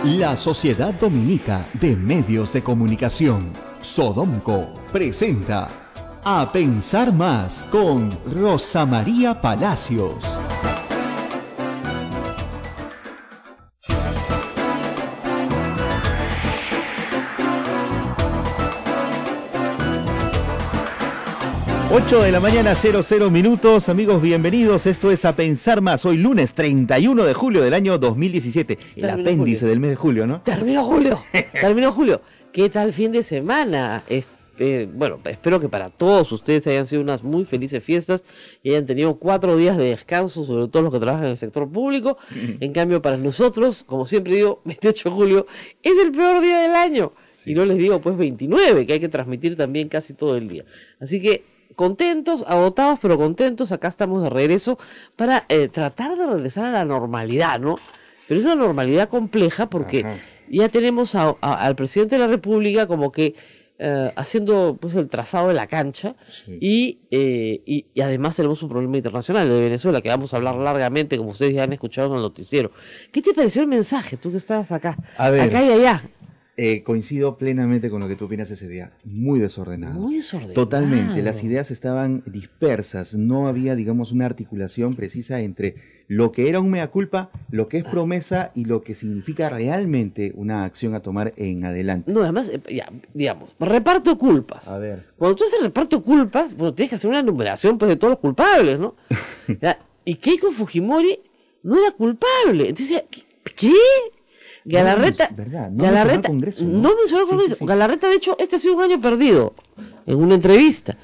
La Sociedad Dominica de Medios de Comunicación, Sodomco, presenta A Pensar Más con Rosa María Palacios. De la mañana, 00 minutos. Amigos, bienvenidos. Esto es A Pensar Más. Hoy lunes 31 de julio del año 2017. El apéndice del mes de julio, ¿no? Terminó julio. ¿Qué tal fin de semana? Bueno, espero que para todos ustedes hayan sido unas muy felices fiestas y hayan tenido 4 días de descanso, sobre todo los que trabajan en el sector público. En cambio, para nosotros, como siempre digo, 28 de julio es el peor día del año. Sí. Y no les digo, pues, 29, que hay que transmitir también casi todo el día. Así que contentos, agotados, pero contentos. Acá estamos de regreso para tratar de regresar a la normalidad, ¿no? Pero es una normalidad compleja porque ya tenemos al presidente de la República como que haciendo pues el trazado de la cancha. Sí. Y además tenemos un problema internacional de Venezuela que vamos a hablar largamente, como ustedes ya han escuchado en el noticiero. ¿Qué te pareció el mensaje, tú que estabas acá? A ver, acá y allá. Coincido plenamente con lo que tú opinas ese día. Muy desordenado. Muy desordenado. Totalmente. Las ideas estaban dispersas. No había, digamos, una articulación precisa entre lo que era un mea culpa, lo que es promesa y lo que significa realmente una acción a tomar en adelante. No, además, ya, digamos, reparto de culpas. A ver. Cuando tú haces reparto de culpas, bueno, tienes que hacer una enumeración pues, de todos los culpables, ¿no? Y Keiko Fujimori no era culpable. Entonces, ¿qué? Galarreta, no mencionó al Congreso, ¿no? Mencionó al Congreso. Sí. Galarreta, de hecho, este ha sido un año perdido en una entrevista.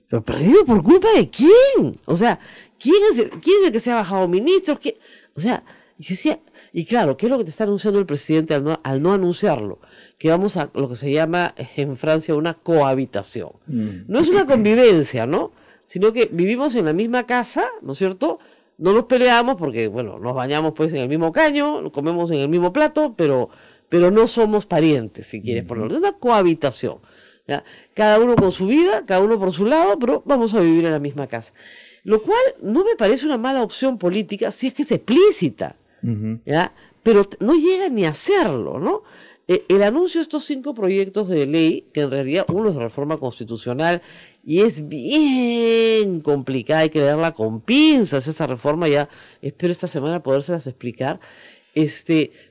¿Pero perdido por culpa de quién? O sea, ¿quién es el que se ha bajado ministros? O sea, yo decía, y claro, ¿qué es lo que te está anunciando el presidente al no anunciarlo? Que vamos a lo que se llama en Francia una cohabitación. No es una convivencia, ¿no? Sino que vivimos en la misma casa, ¿no es cierto? No nos peleamos porque, bueno, nos bañamos pues en el mismo caño, comemos en el mismo plato, pero no somos parientes, si quieres ponerlo. Es una cohabitación, ¿ya? Cada uno con su vida, cada uno por su lado, pero vamos a vivir en la misma casa. Lo cual no me parece una mala opción política si es que es explícita, ¿ya? Pero no llega ni a hacerlo, ¿no? El anuncio de estos 5 proyectos de ley, que en realidad uno es de reforma constitucional y es bien complicada, hay que leerla con pinzas esa reforma, ya espero esta semana podérselas explicar.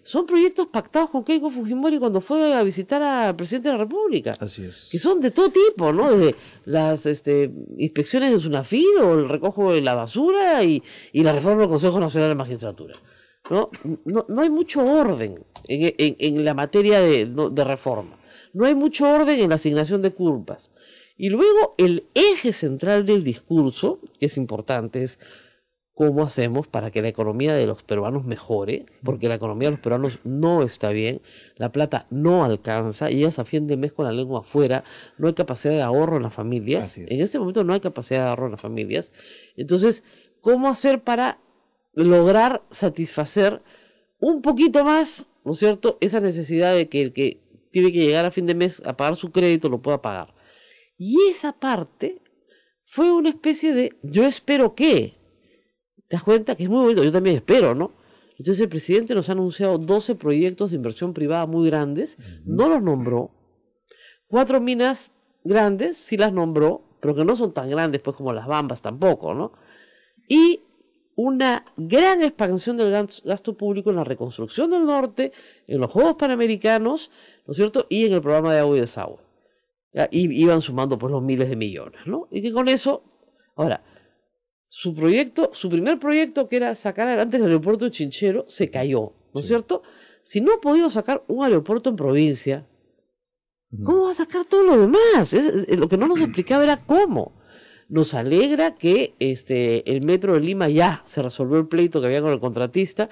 Son proyectos pactados con Keiko Fujimori cuando fue a visitar al presidente de la República. Así es. Que son de todo tipo, ¿no? Desde las inspecciones de SUNAFID o el recojo de la basura y la reforma del Consejo Nacional de Magistratura. No hay mucho orden en la materia de reforma. No hay mucho orden en la asignación de culpas. Y luego el eje central del discurso, que es importante, es cómo hacemos para que la economía de los peruanos mejore, porque la economía de los peruanos no está bien, la plata no alcanza, y ellas a fin de mes con la lengua afuera, no hay capacidad de ahorro en las familias. En este momento no hay capacidad de ahorro en las familias. Entonces, ¿cómo hacer para lograr satisfacer un poquito más, ¿no es cierto?, esa necesidad de que el que tiene que llegar a fin de mes a pagar su crédito lo pueda pagar? Y esa parte fue una especie de yo espero que, ¿te das cuenta? Que es muy bonito, yo también espero, ¿no? Entonces el presidente nos ha anunciado 12 proyectos de inversión privada muy grandes, no los nombró, 4 minas grandes sí las nombró, pero que no son tan grandes pues como las Bambas tampoco, ¿no? Y una gran expansión del gasto público en la reconstrucción del norte, en los Juegos Panamericanos, ¿no es cierto?, y en el programa de agua y desagüe. Y iban sumando pues los miles de millones, ¿no? Y que con eso, ahora, su primer proyecto, que era sacar adelante el aeropuerto de Chinchero, se cayó, ¿no es cierto? Si no ha podido sacar un aeropuerto en provincia, ¿cómo va a sacar todo lo demás? Lo que no nos explicaba era cómo. Nos alegra que el metro de Lima ya se resolvió el pleito que había con el contratista,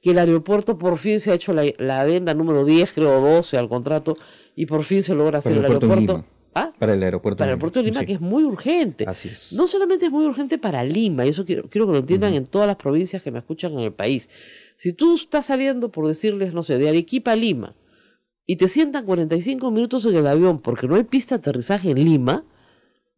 que el aeropuerto por fin se ha hecho la adenda número 10, creo, 12 al contrato, y por fin se logra hacer el aeropuerto. Para el aeropuerto de Lima, sí. Que es muy urgente. Así es. No solamente es muy urgente para Lima, y eso quiero que lo entiendan en todas las provincias que me escuchan en el país. Si tú estás saliendo, por decirles, no sé, de Arequipa a Lima, y te sientan 45 minutos en el avión porque no hay pista de aterrizaje en Lima,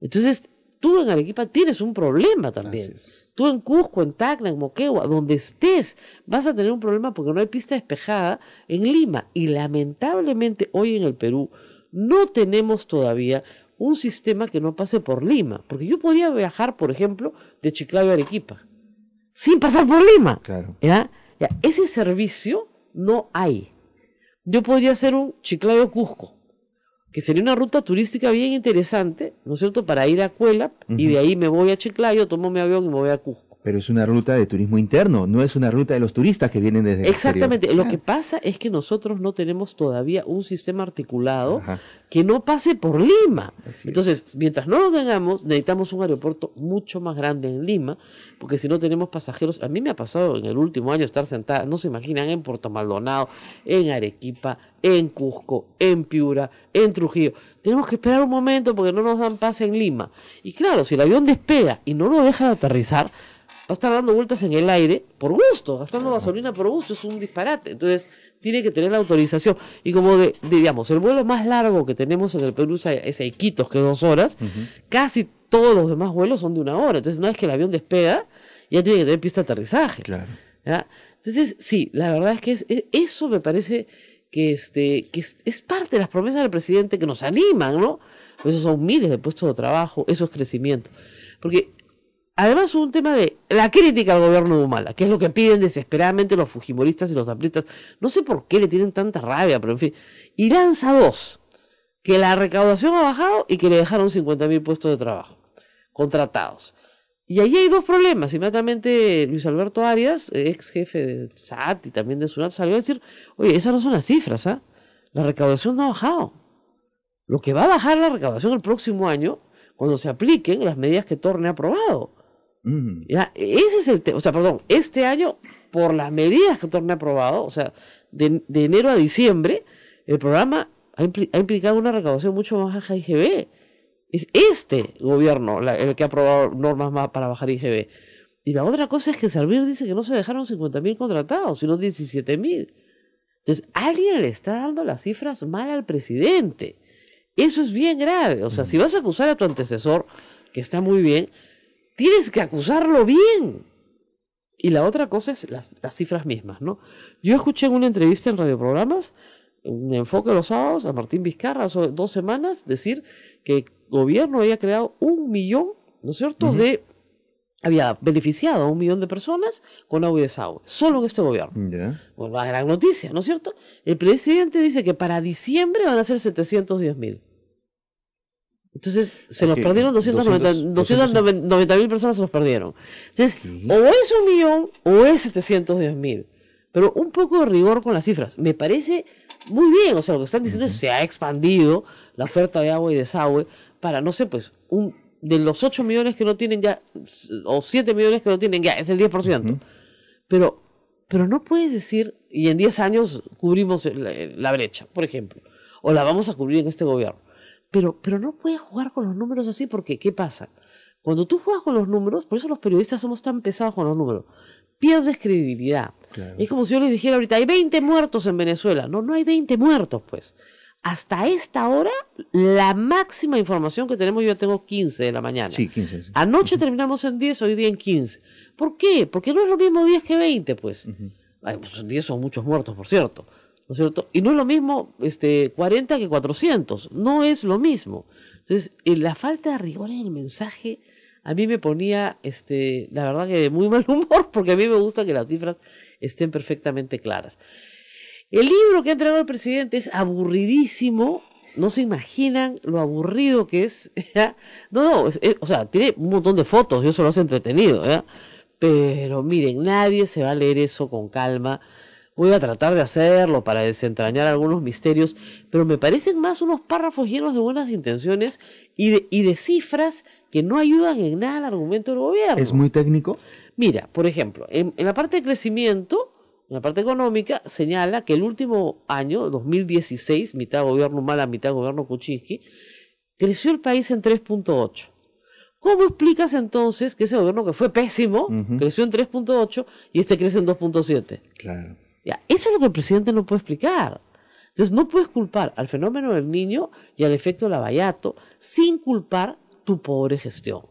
entonces tú en Arequipa tienes un problema también. Tú en Cusco, en Tacna, en Moquegua, donde estés, vas a tener un problema porque no hay pista despejada en Lima. Y lamentablemente hoy en el Perú no tenemos todavía un sistema que no pase por Lima. Porque yo podría viajar, por ejemplo, de Chiclayo a Arequipa, sin pasar por Lima. Claro. ¿Ya? Ese servicio no hay. Yo podría hacer un Chiclayo-Cusco, que sería una ruta turística bien interesante, ¿no es cierto?, para ir a Cuelap, y de ahí me voy a Chiclayo, tomo mi avión y me voy a Cusco. Pero es una ruta de turismo interno, no es una ruta de los turistas que vienen desde el Exactamente. exterior. Lo que pasa es que nosotros no tenemos todavía un sistema articulado que no pase por Lima. Entonces, mientras no lo tengamos, necesitamos un aeropuerto mucho más grande en Lima, porque si no tenemos pasajeros. A mí me ha pasado en el último año estar sentada, no se imaginan, en Puerto Maldonado, en Arequipa, en Cusco, en Piura, en Trujillo. Tenemos que esperar un momento porque no nos dan pase en Lima. Y claro, si el avión despega y no lo deja de aterrizar, va a estar dando vueltas en el aire por gusto, gastando gasolina por gusto, es un disparate. Entonces, tiene que tener la autorización. Y como digamos, el vuelo más largo que tenemos en el Perú es a Iquitos, que es 2 horas, casi todos los demás vuelos son de 1 hora. Entonces, no es que el avión despega, ya tiene que tener pista de aterrizaje. Claro. ¿Ya? Entonces, sí, la verdad es que eso me parece que es parte de las promesas del presidente que nos animan, ¿no? Pues esos son miles de puestos de trabajo, eso es crecimiento. Porque además un tema de la crítica al gobierno de Humala, que es lo que piden desesperadamente los fujimoristas y los apristas. No sé por qué le tienen tanta rabia, pero en fin. Y lanza 2, que la recaudación ha bajado y que le dejaron 50.000 puestos de trabajo contratados. Y ahí hay 2 problemas. Inmediatamente Luis Alberto Arias, ex jefe de SAT y también de SUNAT, salió a decir, oye, esas no son las cifras, ¿ah? La recaudación no ha bajado. Lo que va a bajar la recaudación el próximo año, cuando se apliquen las medidas que Torne ha aprobado. ¿Ya? Ese es el tema. O sea, perdón, este año, por las medidas que Torne ha aprobado, o sea, de enero a diciembre, el programa ha implicado una recaudación mucho más baja de IGB. Es este gobierno el que ha aprobado normas más para bajar IGB. Y la otra cosa es que Servir dice que no se dejaron 50.000 contratados, sino 17.000. Entonces, alguien le está dando las cifras mal al presidente. Eso es bien grave. O sea, si vas a acusar a tu antecesor, que está muy bien, tienes que acusarlo bien. Y la otra cosa es las cifras mismas, ¿no? Yo escuché en una entrevista en radioprogramas, un enfoque de los sábados, a Martín Vizcarra hace 2 semanas, decir que el gobierno había creado 1 millón, ¿no es cierto?, había beneficiado a 1 millón de personas con agua y desagüe, solo en este gobierno. Una gran noticia, ¿no es cierto? El presidente dice que para diciembre van a ser 710.000. Entonces, se nos perdieron 290.000 personas, se nos perdieron. Entonces, o es 1 millón o es 710.000. Pero un poco de rigor con las cifras. Me parece muy bien. O sea, lo que están diciendo es que se ha expandido la oferta de agua y desagüe para, no sé, pues, de los 8 millones que no tienen ya, o 7 millones que no tienen ya, es el 10%. Pero no puedes decir, y en 10 años cubrimos la brecha, por ejemplo, o la vamos a cubrir en este gobierno. Pero no puedes jugar con los números así, porque ¿qué pasa? Cuando tú juegas con los números, por eso los periodistas somos tan pesados con los números, pierdes credibilidad. Claro. Es como si yo les dijera ahorita, hay 20 muertos en Venezuela. No hay 20 muertos, pues. Hasta esta hora, la máxima información que tenemos, yo ya tengo 15 de la mañana. Sí, 15. Sí. Anoche terminamos en 10, hoy día en 15. ¿Por qué? Porque no es lo mismo 10 que 20, pues. Ay, pues 10 son muchos muertos, por cierto. ¿No es cierto? Y no es lo mismo 40 que 400. No es lo mismo. Entonces, la falta de rigor en el mensaje a mí me ponía, la verdad que de muy mal humor, porque a mí me gusta que las cifras estén perfectamente claras. El libro que ha entregado el presidente es aburridísimo. No se imaginan lo aburrido que es. ¿Ya? No, o sea, tiene un montón de fotos y eso lo hace entretenido, ¿ya? Pero miren, nadie se va a leer eso con calma. Voy a tratar de hacerlo para desentrañar algunos misterios, pero me parecen más unos párrafos llenos de buenas intenciones y de cifras que no ayudan en nada al argumento del gobierno. ¿Es muy técnico? Mira, por ejemplo, en la parte de crecimiento, en la parte económica, señala que el último año, 2016, mitad gobierno Humala, mitad gobierno Kuczynski, creció el país en 3.8. ¿Cómo explicas entonces que ese gobierno que fue pésimo, creció en 3.8 y crece en 2.7? Claro. Ya, eso es lo que el presidente no puede explicar. Entonces no puedes culpar al fenómeno del Niño y al efecto Lavallato sin culpar tu pobre gestión,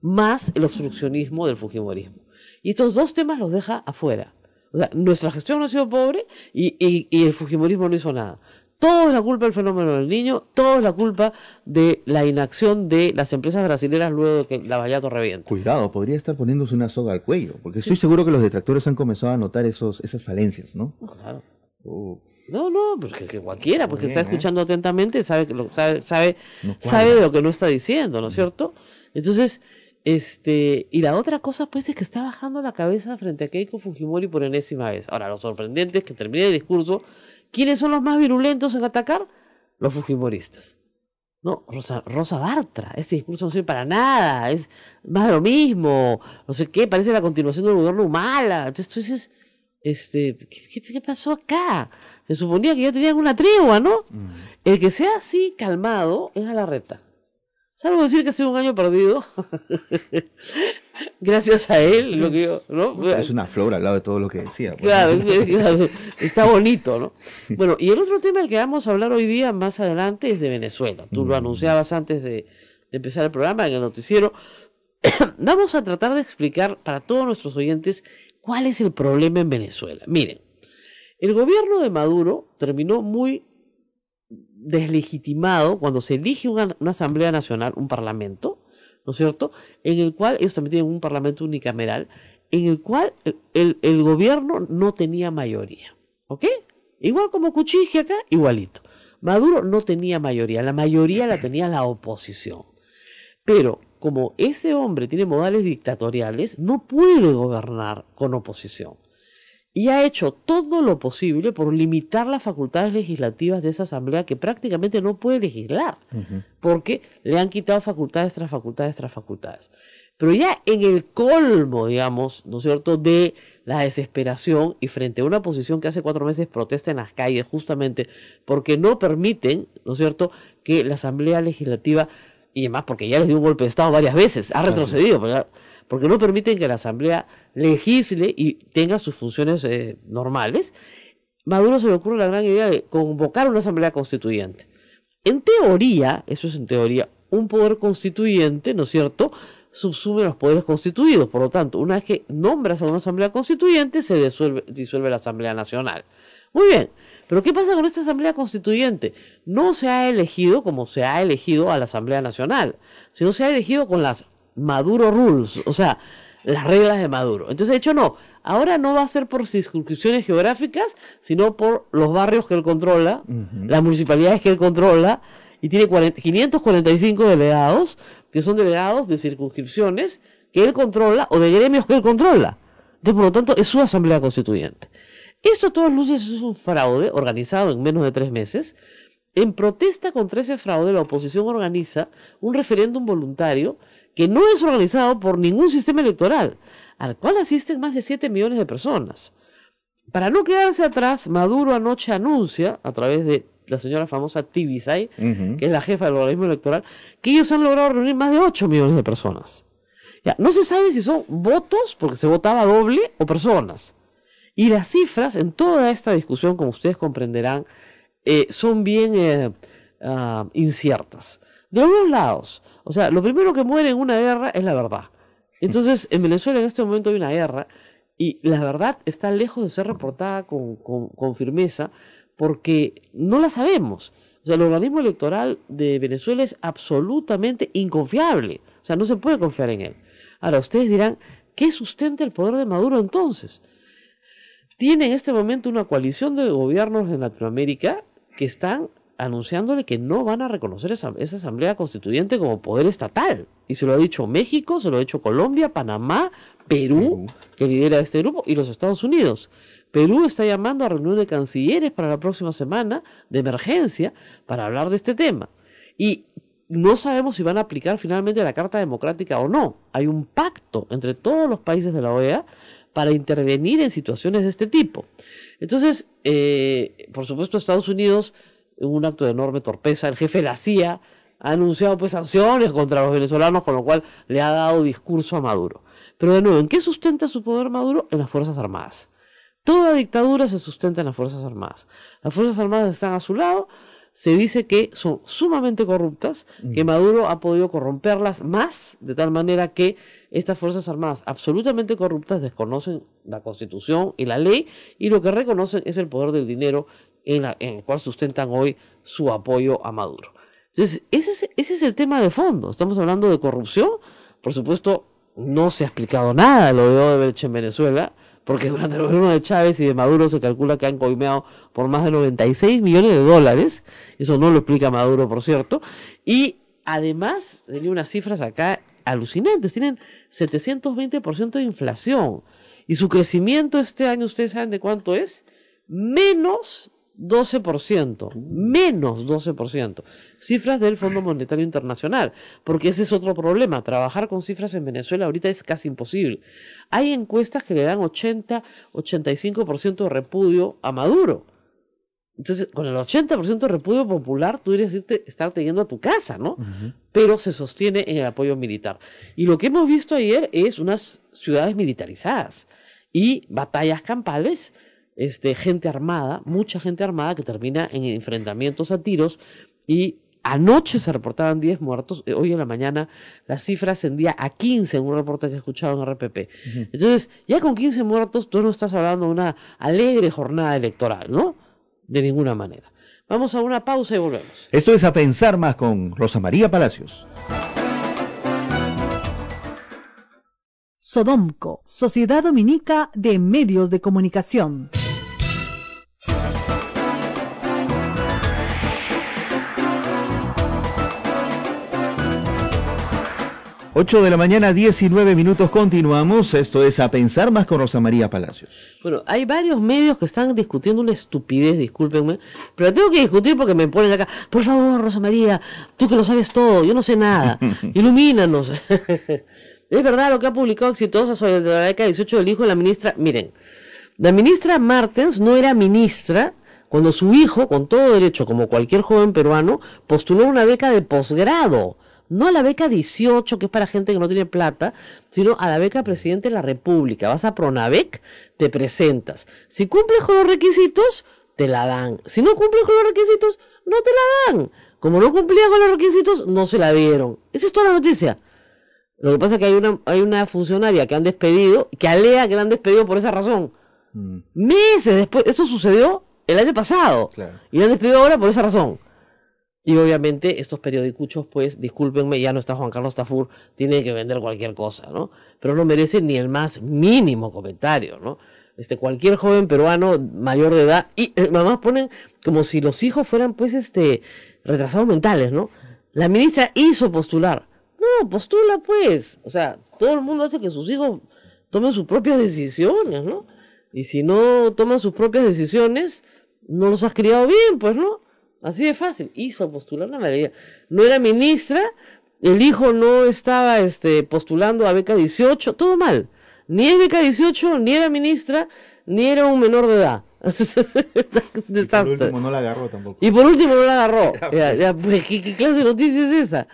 más el obstruccionismo del fujimorismo. Y estos dos temas los deja afuera. O sea, nuestra gestión no ha sido pobre y el fujimorismo no hizo nada. Todo es la culpa del fenómeno del Niño, todo es la culpa de la inacción de las empresas brasileñas luego de que Lavallato revienta. Cuidado, podría estar poniéndose una soga al cuello, porque estoy seguro que los detractores han comenzado a notar esas falencias, ¿no? Claro. No, porque que cualquiera, porque está escuchando atentamente, sabe de lo que no está diciendo, ¿no es cierto? Entonces, y la otra cosa, pues, es que está bajando la cabeza frente a Keiko Fujimori por enésima vez. Ahora, lo sorprendente es que termine el discurso. ¿Quiénes son los más virulentos en atacar? Los fujimoristas. No, Rosa Bartra, ese discurso no sirve para nada, es más de lo mismo, no sé qué, parece la continuación del gobierno Humala. Entonces, ¿qué pasó acá? Se suponía que ya tenían una tregua, ¿no? El que sea así calmado es Alarreta. Salvo decir que ha sido un año perdido. Gracias a él, lo que yo, ¿no? Es una flor al lado de todo lo que decía. Pues. Claro, claro, está bonito, ¿no? Bueno, y el otro tema del que vamos a hablar hoy día, más adelante, es de Venezuela. Tú lo anunciabas antes de empezar el programa, en el noticiero. Vamos a tratar de explicar para todos nuestros oyentes cuál es el problema en Venezuela. Miren, el gobierno de Maduro terminó muy deslegitimado cuando se elige una Asamblea Nacional, un parlamento, ¿no es cierto?, en el cual, ellos también tienen un parlamento unicameral, en el cual el gobierno no tenía mayoría, ¿ok? Igual como Cuchigi acá, igualito. Maduro no tenía mayoría, la mayoría la tenía la oposición. Pero como ese hombre tiene modales dictatoriales, no puede gobernar con oposición. Y ha hecho todo lo posible por limitar las facultades legislativas de esa asamblea que prácticamente no puede legislar, porque le han quitado facultades tras facultades tras facultades. Pero ya en el colmo, digamos, ¿no es cierto?, de la desesperación y frente a una oposición que hace 4 meses protesta en las calles justamente porque no permiten, ¿no es cierto?, que la asamblea legislativa, y además porque ya les dio un golpe de Estado varias veces, ha retrocedido, porque no permiten que la asamblea legisle y tenga sus funciones normales. Maduro se le ocurre la gran idea de convocar una asamblea constituyente. En teoría, eso es en teoría, un poder constituyente, ¿no es cierto?, subsume los poderes constituidos. Por lo tanto, una vez que nombras a una asamblea constituyente, se disuelve la Asamblea Nacional. Muy bien, pero ¿qué pasa con esta asamblea constituyente? No se ha elegido como se ha elegido a la Asamblea Nacional, sino se ha elegido con las Maduro Rules, o sea, las reglas de Maduro. Entonces, de hecho, no. Ahora no va a ser por circunscripciones geográficas, sino por los barrios que él controla, las municipalidades que él controla, y tiene 545 delegados, que son delegados de circunscripciones que él controla o de gremios que él controla. Entonces, por lo tanto, es su asamblea constituyente. Esto a todas luces es un fraude organizado en menos de 3 meses. En protesta contra ese fraude, la oposición organiza un referéndum voluntario que no es organizado por ningún sistema electoral, al cual asisten más de 7 millones de personas. Para no quedarse atrás, Maduro anoche anuncia, a través de la señora famosa Tibisay, que es la jefa del organismo electoral, que ellos han logrado reunir más de 8 millones de personas. Ya, no se sabe si son votos, porque se votaba doble, o personas. Y las cifras en toda esta discusión, como ustedes comprenderán, son bien inciertas. De los dos lados. O sea, lo primero que muere en una guerra es la verdad. Entonces, en Venezuela en este momento hay una guerra y la verdad está lejos de ser reportada con firmeza porque no la sabemos. O sea, el organismo electoral de Venezuela es absolutamente inconfiable. O sea, no se puede confiar en él. Ahora, ustedes dirán, ¿qué sustenta el poder de Maduro entonces? Tiene en este momento una coalición de gobiernos en Latinoamérica que están anunciándole que no van a reconocer esa asamblea constituyente como poder estatal. Y se lo ha dicho México, se lo ha dicho Colombia, Panamá, Perú, que lidera este grupo, y los Estados Unidos. Perú está llamando a reunión de cancilleres para la próxima semana de emergencia para hablar de este tema. Y no sabemos si van a aplicar finalmente la Carta Democrática o no. Hay un pacto entre todos los países de la OEA para intervenir en situaciones de este tipo. Entonces, por supuesto, Estados Unidos, en un acto de enorme torpeza, el jefe de la CIA ha anunciado pues sanciones contra los venezolanos, con lo cual le ha dado discurso a Maduro. Pero de nuevo, ¿en qué sustenta su poder Maduro? En las Fuerzas Armadas. Toda dictadura se sustenta en las Fuerzas Armadas. Las Fuerzas Armadas están a su lado, se dice que son sumamente corruptas, que Maduro ha podido corromperlas más, de tal manera que estas Fuerzas Armadas absolutamente corruptas desconocen la Constitución y la ley, y lo que reconocen es el poder del dinero en el cual sustentan hoy su apoyo a Maduro. Entonces, ese es el tema de fondo. Estamos hablando de corrupción. Por supuesto, no se ha explicado nada de lo de Odebrecht en Venezuela, porque durante el gobierno de Chávez y de Maduro se calcula que han coimeado por más de 96 millones de dólares. Eso no lo explica Maduro, por cierto. Y además, tenía unas cifras acá alucinantes. Tienen 720% de inflación. Y su crecimiento este año, ¿ustedes saben de cuánto es? Menos 12%, menos 12%, cifras del Fondo Monetario Internacional, porque ese es otro problema, trabajar con cifras en Venezuela ahorita es casi imposible. Hay encuestas que le dan 80-85% de repudio a Maduro. Entonces, con el 80% de repudio popular, tú deberías estar yendo a tu casa, ¿no? Pero se sostiene en el apoyo militar. Y lo que hemos visto ayer es unas ciudades militarizadas y batallas campales, gente armada, mucha gente armada que termina en enfrentamientos a tiros, y anoche se reportaban 10 muertos, hoy en la mañana la cifra ascendía a 15 en un reporte que he escuchado en RPP. Entonces, ya con 15 muertos tú no estás hablando de una alegre jornada electoral, ¿no? De ninguna manera. Vamos a una pausa y volvemos. Esto es A Pensar Más con Rosa María Palacios. Sodomco, Sociedad Dominica de Medios de Comunicación. 8 de la mañana, 19 minutos, continuamos. Esto es A Pensar Más con Rosa María Palacios. Bueno, hay varios medios que están discutiendo una estupidez, discúlpenme, pero la tengo que discutir porque me ponen acá. Por favor, Rosa María, tú que lo sabes todo, yo no sé nada, ilumínanos. Es verdad lo que ha publicado Exitosa sobre la década 18 del hijo de la ministra. Miren, la ministra Martens no era ministra cuando su hijo, con todo derecho, como cualquier joven peruano, postuló una beca de posgrado. No a la beca 18, que es para gente que no tiene plata, sino a la beca Presidente de la República. Vas a Pronavec, te presentas. Si cumples con los requisitos, te la dan. Si no cumples con los requisitos, no te la dan. Como no cumplía con los requisitos, no se la dieron. Esa es toda la noticia. Lo que pasa es que hay una funcionaria que han despedido, que alea que la han despedido por esa razón. Meses después, esto sucedió el año pasado. Claro. Y la han despedido ahora por esa razón. Y obviamente estos periodicuchos, pues, discúlpenme, ya no está Juan Carlos Tafur, tienen que vender cualquier cosa, ¿no? Pero no merecen ni el más mínimo comentario, ¿no? Cualquier joven peruano mayor de edad, y mamás ponen como si los hijos fueran, pues, retrasados mentales, ¿no? La ministra hizo postular. No, postula, pues. O sea, todo el mundo hace que sus hijos tomen sus propias decisiones, ¿no? Y si no toman sus propias decisiones, no los has criado bien, pues, ¿no? Así de fácil. Hizo postular una maravilla. No era ministra, el hijo no estaba postulando a beca 18, todo mal. Ni es beca 18, ni era ministra, ni era un menor de edad. Y por último no la agarró tampoco. Y por último no la agarró. Pues, ¿qué clase de noticia es esa?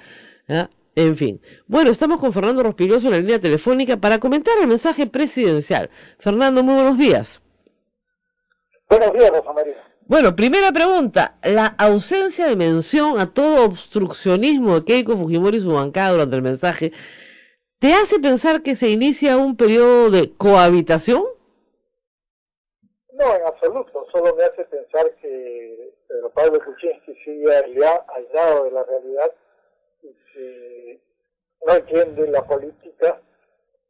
¿Ya? En fin. Bueno, estamos con Fernando Rospiglioso en la línea telefónica para comentar el mensaje presidencial. Fernando, muy buenos días. Buenos días, Rosa María. Bueno, primera pregunta. La ausencia de mención a todo obstruccionismo de Keiko Fujimori y su bancada durante el mensaje, ¿te hace pensar que se inicia un periodo de cohabitación? No, en absoluto. Solo me hace pensar que Pedro Pablo Kuczynski sigue aislado de la realidad y que no entiende la política,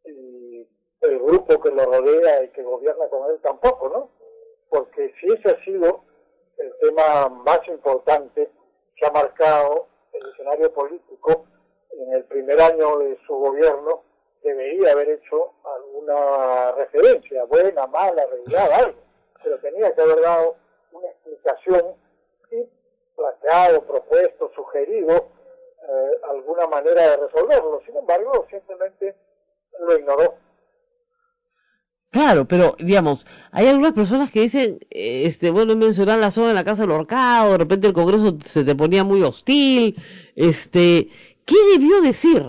y el grupo que lo rodea y que gobierna con él tampoco, ¿no? Porque si ese ha sido el tema más importante que ha marcado el escenario político en el primer año de su gobierno, debería haber hecho alguna referencia, buena, mala, regular, algo, pero tenía que haber dado una explicación y planteado, propuesto, sugerido alguna manera de resolverlo. Sin embargo, simplemente lo ignoró. Claro, pero digamos, hay algunas personas que dicen, bueno, mencionar la zona de la Casa del Horcado, de repente el Congreso se te ponía muy hostil, ¿qué debió decir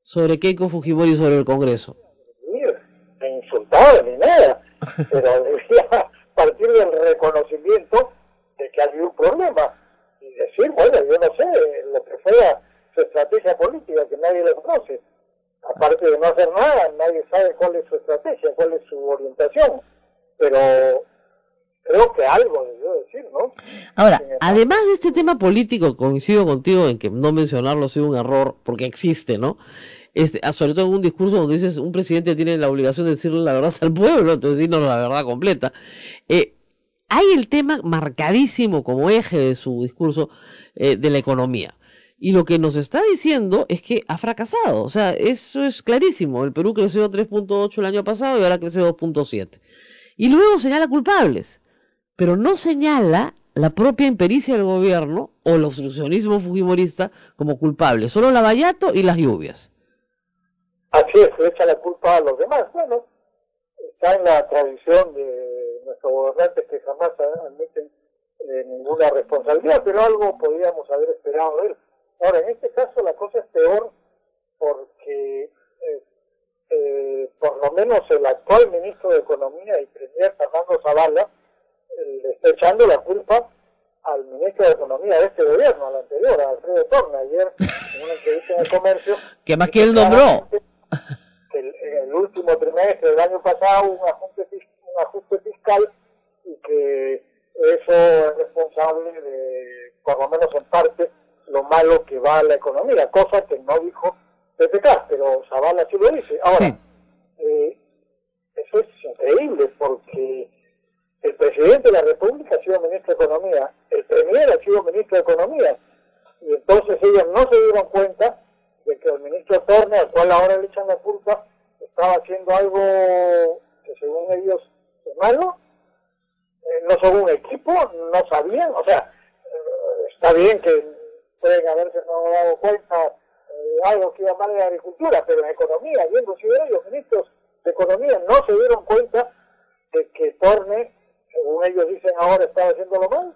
sobre Keiko Fujimori y sobre el Congreso? Ni insultado ni nada, pero debía partir del reconocimiento de que había un problema, y decir, bueno, yo no sé lo que fuera su estrategia política, que nadie lo conoce. Aparte de no hacer nada, nadie sabe cuál es su estrategia, cuál es su orientación. Pero creo que algo debió decir, ¿no? Ahora, además de este tema político, coincido contigo en que no mencionarlo ha sido un error, porque existe, ¿no? Sobre todo en un discurso donde dices, un presidente tiene la obligación de decirle la verdad al pueblo, entonces decirnos la verdad completa. Hay el tema marcadísimo como eje de su discurso de la economía. Y lo que nos está diciendo es que ha fracasado. O sea, eso es clarísimo. El Perú creció 3.8 el año pasado y ahora crece 2.7. Y luego señala culpables, pero no señala la propia impericia del gobierno o el obstruccionismo fujimorista como culpable. Solo Lavallato y las lluvias. Así es, se echa la culpa a los demás. Bueno, está en la tradición de nuestros gobernantes que jamás admiten ninguna responsabilidad, pero algo podríamos haber esperado de él. Ahora, en este caso la cosa es peor porque por lo menos el actual ministro de Economía y premier Fernando Zavala le está echando la culpa al ministro de Economía de este gobierno, al anterior, a Alfredo Torne, ayer en una entrevista en El Comercio. ¿Qué más que él nombró? Que en el último trimestre del año pasado hubo un ajuste fiscal y que eso es responsable de, por lo menos en parte, lo malo que va a la economía, cosa que no dijo PPK, pero Zavala sí lo dice. Ahora, sí. Eso es increíble porque el presidente de la República ha sido ministro de Economía, el premier ha sido ministro de Economía, y entonces ellos no se dieron cuenta de que el ministro Torne, al cual ahora le echan la culpa, estaba haciendo algo que según ellos es malo, no son un equipo, no sabían, o sea, está bien que pueden haberse no dado cuenta algo que iba mal en la agricultura, pero en economía, viendo si ellos, ministros de Economía, no se dieron cuenta de que Torne, según ellos dicen ahora, estaba haciéndolo mal.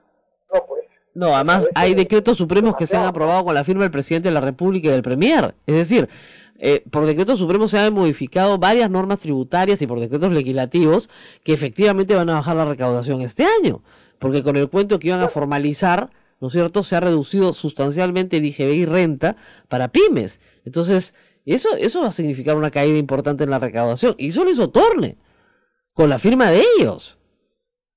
No, pues. No, además hay decretos supremos que se han aprobado con la firma del presidente de la República y del premier. Es decir, por decretos supremos se han modificado varias normas tributarias y por decretos legislativos que efectivamente van a bajar la recaudación este año. Porque con el cuento que iban a formalizar, ¿no es cierto?, se ha reducido sustancialmente el IGB y renta para pymes. Entonces, eso va a significar una caída importante en la recaudación. Y eso lo hizo Torne, con la firma de ellos.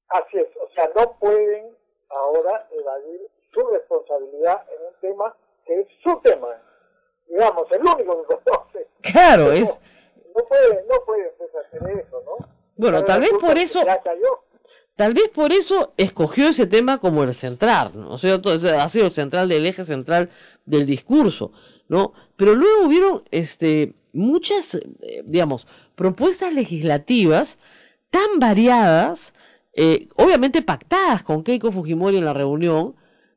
Así es, o sea, no pueden ahora evadir su responsabilidad en un tema que es su tema. Digamos, el único que conoce. Claro, es... No puede hacer eso, ¿no? Bueno, tal vez por eso... Tal vez por eso escogió ese tema como el central, ¿no? O sea, ha sido el central del eje central del discurso, ¿no? Pero luego hubieron muchas, digamos, propuestas legislativas tan variadas, obviamente pactadas con Keiko Fujimori en la reunión,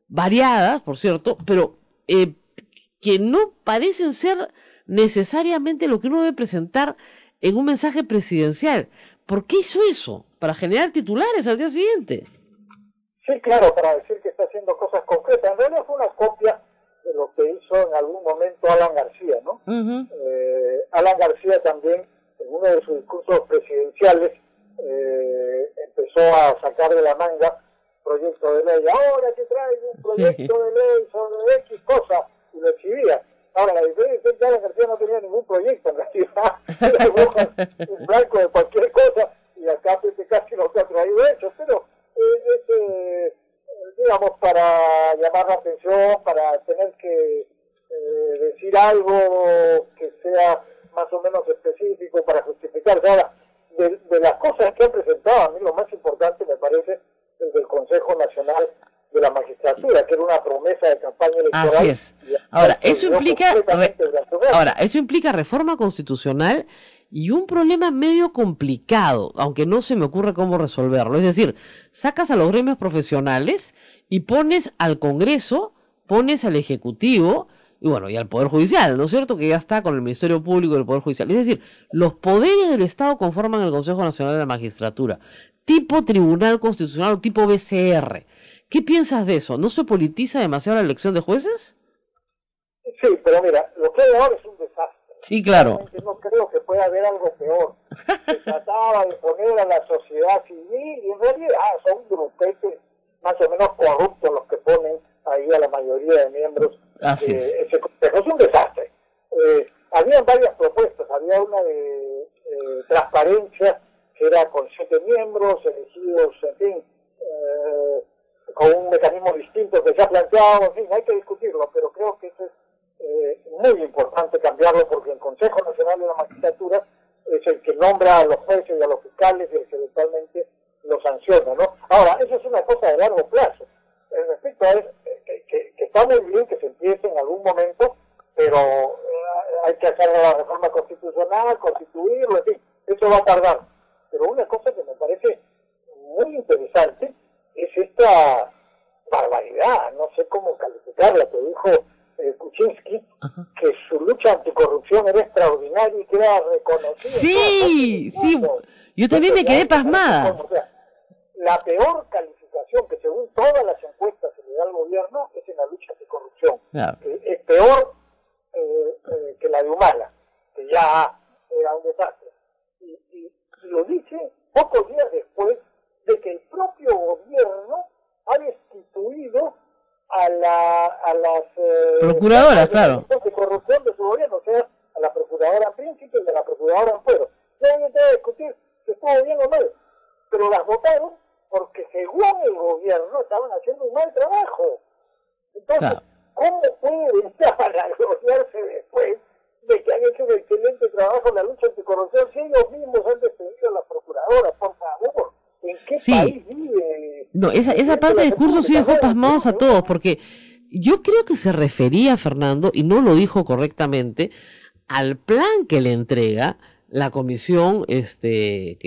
variadas, por cierto, pero que no parecen ser necesariamente lo que uno debe presentar en un mensaje presidencial. ¿Por qué hizo eso? Para generar titulares al día siguiente. Sí, claro, para decir que está haciendo cosas concretas. En realidad fue una copia de lo que hizo en algún momento Alan García, ¿no? Alan García también, en uno de sus discursos presidenciales, empezó a sacar de la manga proyecto de ley. Ahora que traigo un proyecto de ley sobre X cosa, y lo exhibía. Ahora, la diferencia es que Alan García no tenía ningún proyecto, en realidad, era un blanco de cualquier cosa, y acá casi no se ha traído hechos, pero digamos, para llamar la atención, para tener que decir algo que sea más o menos específico para justificarse. Ahora, de las cosas que han presentado, a mí lo más importante me parece el del Consejo Nacional de la Magistratura, que era una promesa de campaña electoral. Así es. Ahora, eso implica reforma constitucional y un problema medio complicado, aunque no se me ocurre cómo resolverlo. Es decir, sacas a los gremios profesionales y pones al Congreso, pones al Ejecutivo y bueno, y al Poder Judicial, ¿no es cierto?, que ya está con el Ministerio Público y el Poder Judicial. Es decir, los poderes del Estado conforman el Consejo Nacional de la Magistratura, tipo Tribunal Constitucional o tipo BCR. ¿Qué piensas de eso? ¿No se politiza demasiado la elección de jueces? Sí, pero mira, lo que hay ahora es un desastre. Sí, claro. Realmente no creo que pueda haber algo peor. Se trataba de poner a la sociedad civil y en realidad son grupetes más o menos corruptos los que ponen ahí incluida la mayoría de miembros Así de es. ese consejo. Es un desastre. Habían varias propuestas, había una de transparencia, que era con 7 miembros, elegidos, en fin, con un mecanismo distinto que se ha planteado, en fin, hay que discutirlo, pero creo que eso es muy importante cambiarlo, porque el Consejo Nacional de la Magistratura es el que nombra a los jueces y a los fiscales y el que eventualmente los sanciona, ¿no? Ahora, eso es una cosa de largo plazo. Respecto a eso, que está muy bien que se empiece en algún momento, pero hay que hacer la reforma constitucional, constituirlo, en fin, eso va a tardar. Pero una cosa que me parece muy interesante es esta barbaridad, no sé cómo calificarla, que dijo Kuczynski, que su lucha anticorrupción era extraordinaria y que era reconocida. Sí, sí, yo también me quedé pasmada. O sea, la peor calificación que según todas las encuestas se le da al gobierno es en la lucha anticorrupción. Claro. Es peor que la de Humala, que ya era un desastre. Y lo dice pocos días después de que el propio gobierno ha destituido a las Procuradoras, claro. de corrupción de su gobierno, o sea, a la procuradora Príncipe y a la procuradora Ampuero. No hay que discutir si estuvo bien o mal, pero las votaron porque según el gobierno estaban haciendo un mal trabajo. Entonces, Claro. ¿cómo puede vanagloriarse después de que han hecho un excelente trabajo en la lucha anticorrupción si ellos mismos han despedido a las procuradoras? Por favor, ¿en qué Sí. país vive? No, esa parte del discurso sí dejó pasmados a todos, porque yo creo que se refería, Fernando, y no lo dijo correctamente, al plan que le entrega la comisión que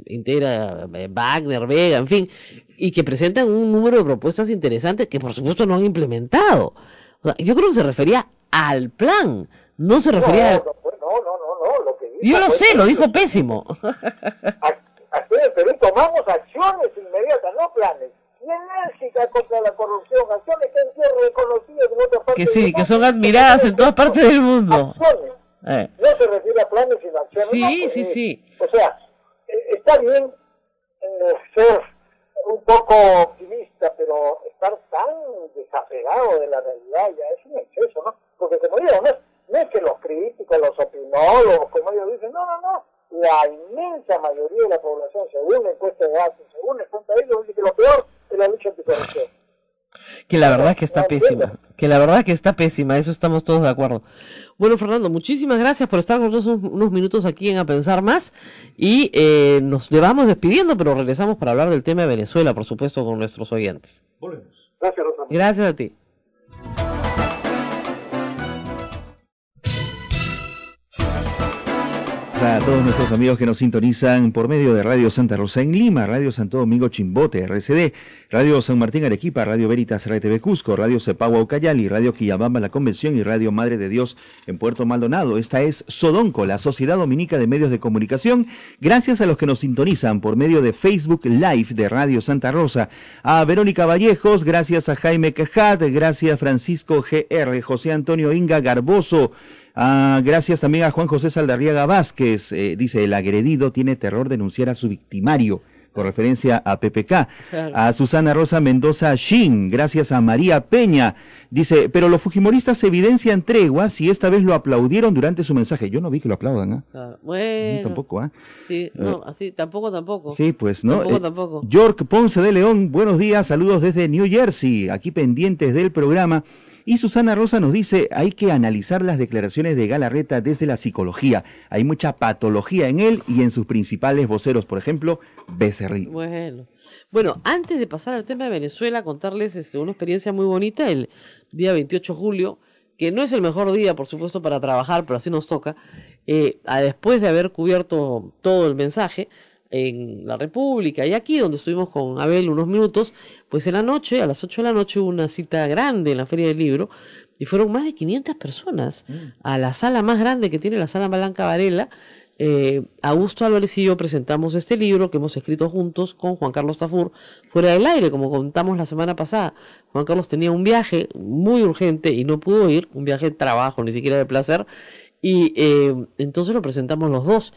integra Wagner, Vega, en fin, y que presentan un número de propuestas interesantes que por supuesto no han implementado. O sea, yo creo que se refería al plan, no se refería al... No, lo que dice Yo lo fue sé, que lo dijo pésimo. aquí en el Perú tomamos acciones inmediatas, no planes, y enérgicas contra la corrupción, acciones que han sido reconocidas en otras partes Que sí, del que mundo. son admiradas en todas partes del mundo. Acciones. No se refiere a planes sino acciones. Sí, no, sí. O sea, está bien ser un poco optimista, pero estar tan desapegado de la realidad ya es un exceso, ¿no? Porque como digo, no es que los críticos, los opinólogos, como ellos dicen, no. La inmensa mayoría de la población, según la encuesta de datos, según la cuenta de ellos, dice que lo peor es la lucha anticorrupción. Que la verdad es que está pésima. Que la verdad es que está pésima, eso estamos todos de acuerdo. Bueno, Fernando, muchísimas gracias por estar con nosotros unos minutos aquí en A Pensar Más. Y nos le vamos despidiendo, pero regresamos para hablar del tema de Venezuela, por supuesto, con nuestros oyentes. Volvemos. Gracias, Rosa. Gracias a ti. A todos nuestros amigos que nos sintonizan por medio de Radio Santa Rosa en Lima, Radio Santo Domingo Chimbote, RCD, Radio San Martín Arequipa, Radio Veritas RTV Cusco, Radio Cepagua Ucayali, Radio Quillabamba La Convención y Radio Madre de Dios en Puerto Maldonado. Esta es Sodonco, la Sociedad Dominica de Medios de Comunicación. Gracias a los que nos sintonizan por medio de Facebook Live de Radio Santa Rosa. A Verónica Vallejos, gracias a Jaime Cajat, gracias Francisco GR, José Antonio Inga Garboso. Gracias también a Juan José Saldarriaga Vázquez, dice, el agredido tiene terror de denunciar a su victimario, con referencia a PPK. Claro. A Susana Rosa Mendoza Shin, gracias a María Peña, dice, pero los fujimoristas evidencian tregua si esta vez lo aplaudieron durante su mensaje. Yo no vi que lo aplaudan, ¿ah? Claro. Bueno. Tampoco, ¿ah? Sí, no, así, tampoco. Sí, pues, ¿no? Tampoco. York Ponce de León, buenos días, saludos desde New Jersey, aquí pendientes del programa. Y Susana Rosa nos dice, hay que analizar las declaraciones de Galarreta desde la psicología. Hay mucha patología en él y en sus principales voceros, por ejemplo, Becerril. Bueno, antes de pasar al tema de Venezuela, contarles una experiencia muy bonita el día 28 de julio, que no es el mejor día, por supuesto, para trabajar, pero así nos toca. Después de haber cubierto todo el mensaje en la República y aquí donde estuvimos con Abel unos minutos, pues en la noche, a las 8 de la noche, hubo una cita grande en la Feria del Libro y fueron más de 500 personas a la sala más grande que tiene la Sala Blanca Varela. Augusto Álvarez y yo presentamos este libro que hemos escrito juntos con Juan Carlos Tafur fuera del aire, como contamos la semana pasada. Juan Carlos tenía un viaje muy urgente y no pudo ir, un viaje de trabajo, ni siquiera de placer, y entonces lo presentamos los dos.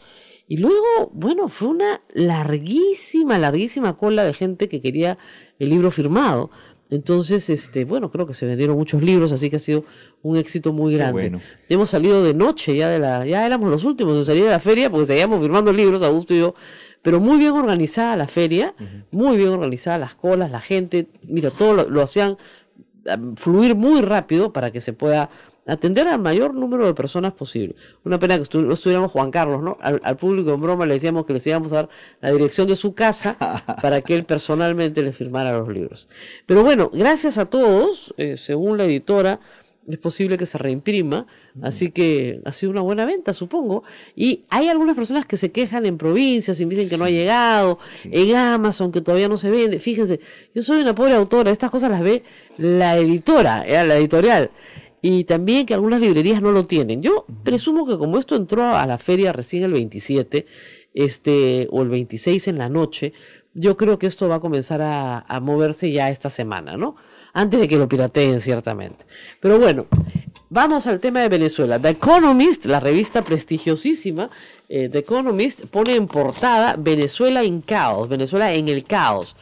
Y luego, bueno, fue una larguísima cola de gente que quería el libro firmado. Entonces, bueno, creo que se vendieron muchos libros, así que ha sido un éxito muy grande. bueno. Hemos salido de noche ya éramos los últimos en salir de la feria, porque seguíamos firmando libros, Augusto y yo, pero muy bien organizada la feria, muy bien organizada las colas, la gente, mira, todo lo hacían fluir muy rápido para que se pueda atender al mayor número de personas posible. Una pena que no estuviéramos Juan Carlos, ¿no? Al público en broma le decíamos que les íbamos a dar la dirección de su casa para que él personalmente le firmara los libros. Pero bueno, gracias a todos, según la editora, es posible que se reimprima, así que ha sido una buena venta, supongo. Y hay algunas personas que se quejan en provincias y dicen que no ha llegado, en Amazon, que todavía no se vende. Fíjense, yo soy una pobre autora, estas cosas las ve la editora, la editorial. Y también que algunas librerías no lo tienen. Yo presumo que como esto entró a la feria recién el 27, o el 26 en la noche, yo creo que esto va a comenzar a moverse ya esta semana, ¿no? Antes de que lo pirateen, ciertamente. Pero bueno, vamos al tema de Venezuela. The Economist, la revista prestigiosísima, The Economist, pone en portada Venezuela en caos, Venezuela en el caos.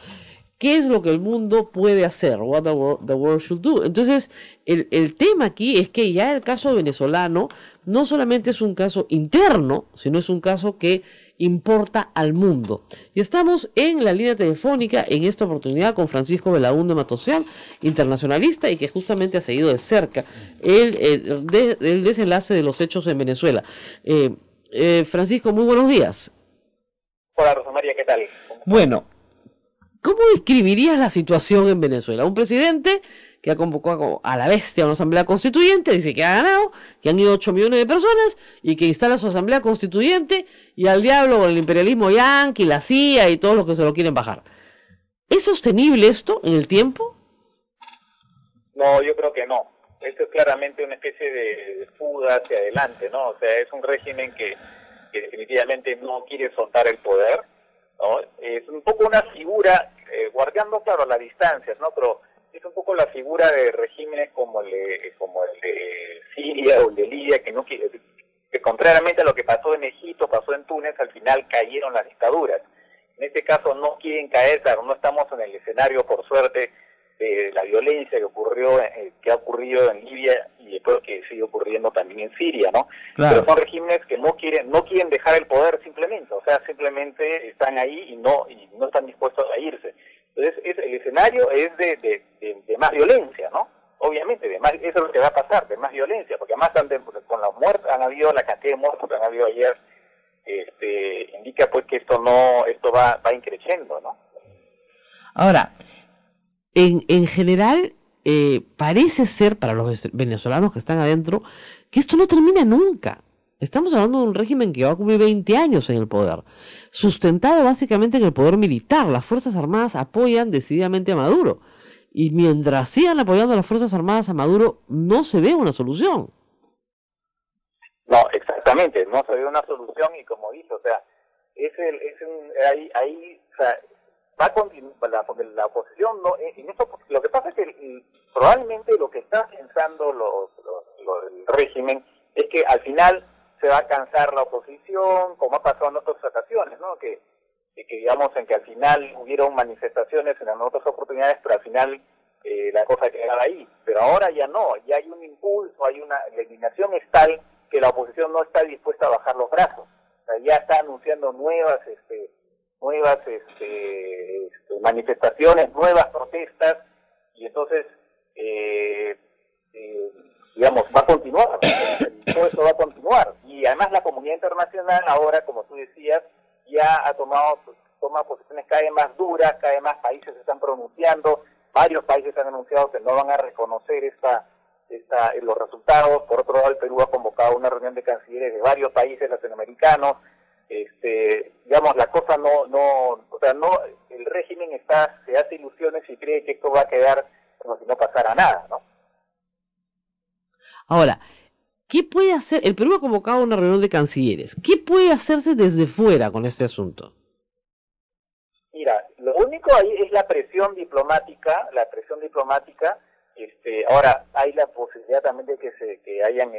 ¿Qué es lo que el mundo puede hacer? What the world should do. Entonces, el tema aquí es que ya el caso venezolano no solamente es un caso interno, sino es un caso que importa al mundo. Y estamos en la línea telefónica en esta oportunidad con Francisco Belaúnde Matosian, internacionalista y que justamente ha seguido de cerca el desenlace de los hechos en Venezuela. Francisco, muy buenos días. Hola, Rosa María, ¿qué tal? Bueno, ¿cómo describirías la situación en Venezuela? Un presidente que ha convocado a la bestia a una asamblea constituyente, dice que ha ganado, que han ido 8 millones de personas y que instala su asamblea constituyente y al diablo con el imperialismo yanqui, la CIA y todos los que se lo quieren bajar. ¿Es sostenible esto en el tiempo? No, yo creo que no. Esto es claramente una especie de fuga hacia adelante, ¿no? O sea, es un régimen que definitivamente no quiere soltar el poder, ¿no? Es un poco una figura, guardando, claro, las distancias, ¿no? Pero es un poco la figura de regímenes como el de Siria o el de Libia, que contrariamente a lo que pasó en Egipto, pasó en Túnez, al final cayeron las dictaduras. En este caso no quieren caer, claro, no estamos en el escenario, por suerte, de la violencia que ha ocurrido en Libia y después que sigue ocurriendo también en Siria, ¿no? Claro. Pero son regímenes que no quieren dejar el poder simplemente, o sea, simplemente están ahí y no están dispuestos a irse. Entonces, el escenario es de más violencia, ¿no? Obviamente, eso es lo que va a pasar, de más violencia, porque además con las muertes, la cantidad de muertos que han habido ayer, indica pues que esto va increciendo, ¿no? Ahora, en general, parece ser para los venezolanos que están adentro que esto no termina nunca. Estamos hablando de un régimen que va a cumplir 20 años en el poder, sustentado básicamente en el poder militar. Las Fuerzas Armadas apoyan decididamente a Maduro. Y mientras sigan apoyando a las Fuerzas Armadas a Maduro, no se ve una solución. No, exactamente, no se ve una solución y como dice, o sea, o sea, va a continuar, la oposición, no, en eso, lo que pasa es que probablemente lo que está pensando el régimen es que al final se va a cansar la oposición, como ha pasado en otras ocasiones, ¿no? Que digamos en que al final hubieron manifestaciones en otras oportunidades, pero al final la cosa quedaba ahí. Pero ahora ya no, ya hay un impulso, la indignación es tal que la oposición no está dispuesta a bajar los brazos. O sea, ya está anunciando nuevas manifestaciones, nuevas protestas, y entonces digamos, va a continuar, todo eso va a continuar, y además la comunidad internacional ahora, como tú decías, ya toma posiciones cada vez más duras, cada vez más países se están pronunciando, varios países han anunciado que no van a reconocer los resultados. Por otro lado, el Perú ha convocado una reunión de cancilleres de varios países latinoamericanos. Digamos, la cosa el régimen se hace ilusiones y cree que esto va a quedar como si no pasara nada, ¿no? Ahora, ¿qué puede hacer? El Perú ha convocado una reunión de cancilleres. ¿Qué puede hacerse desde fuera con este asunto? Mira, lo único ahí es la presión diplomática. Ahora hay la posibilidad también de que hayan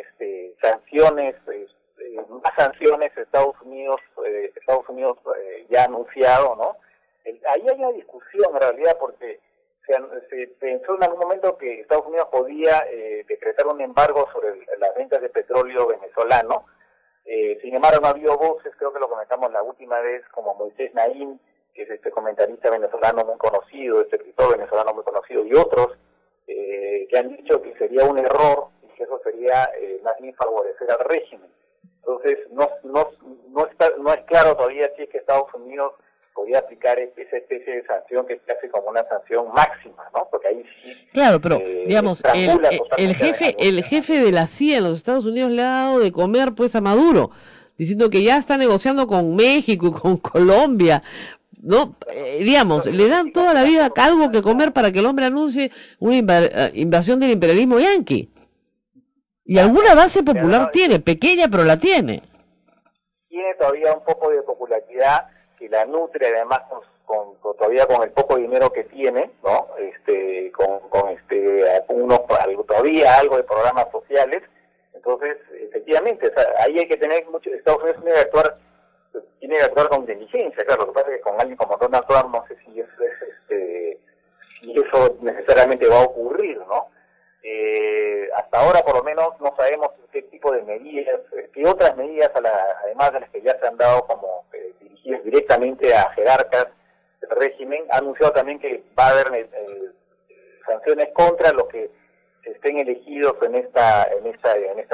sanciones, más sanciones. Estados Unidos ya ha anunciado, ¿no? Ahí hay una discusión en realidad, porque se pensó en algún momento que Estados Unidos podía decretar un embargo sobre las ventas de petróleo venezolano. Sin embargo, no había voces, creo que lo comentamos la última vez, como Moisés Naim, que es este comentarista venezolano muy conocido, este escritor venezolano muy conocido, y otros, que han dicho que sería un error y que eso sería más bien favorecer al régimen. Entonces, no es claro todavía si es que Estados Unidos podría aplicar esa especie de sanción que se hace como una sanción máxima, ¿no? Porque ahí sí... Claro, pero digamos, el jefe de la CIA en los Estados Unidos le ha dado de comer pues a Maduro, diciendo que ya está negociando con México y con Colombia, ¿no? Digamos, le dan toda la vida algo que comer para que el hombre anuncie una invasión del imperialismo yanqui. Y alguna base popular tiene, pequeña, pero la tiene. Tiene todavía un poco de popularidad que la nutre, además todavía con el poco dinero que tiene, ¿no? Todavía algo de programas sociales. Entonces, efectivamente, o sea, ahí hay que tener mucho. Estados Unidos tiene que actuar con inteligencia, claro. Lo que pasa es que con alguien como Donald Trump no sé si eso necesariamente va a ocurrir, ¿no? Hasta ahora, por lo menos, no sabemos qué tipo de medidas, qué otras medidas, además de las que ya se han dado como dirigidas directamente a jerarcas del régimen. Ha anunciado también que va a haber sanciones contra los que estén elegidos en esta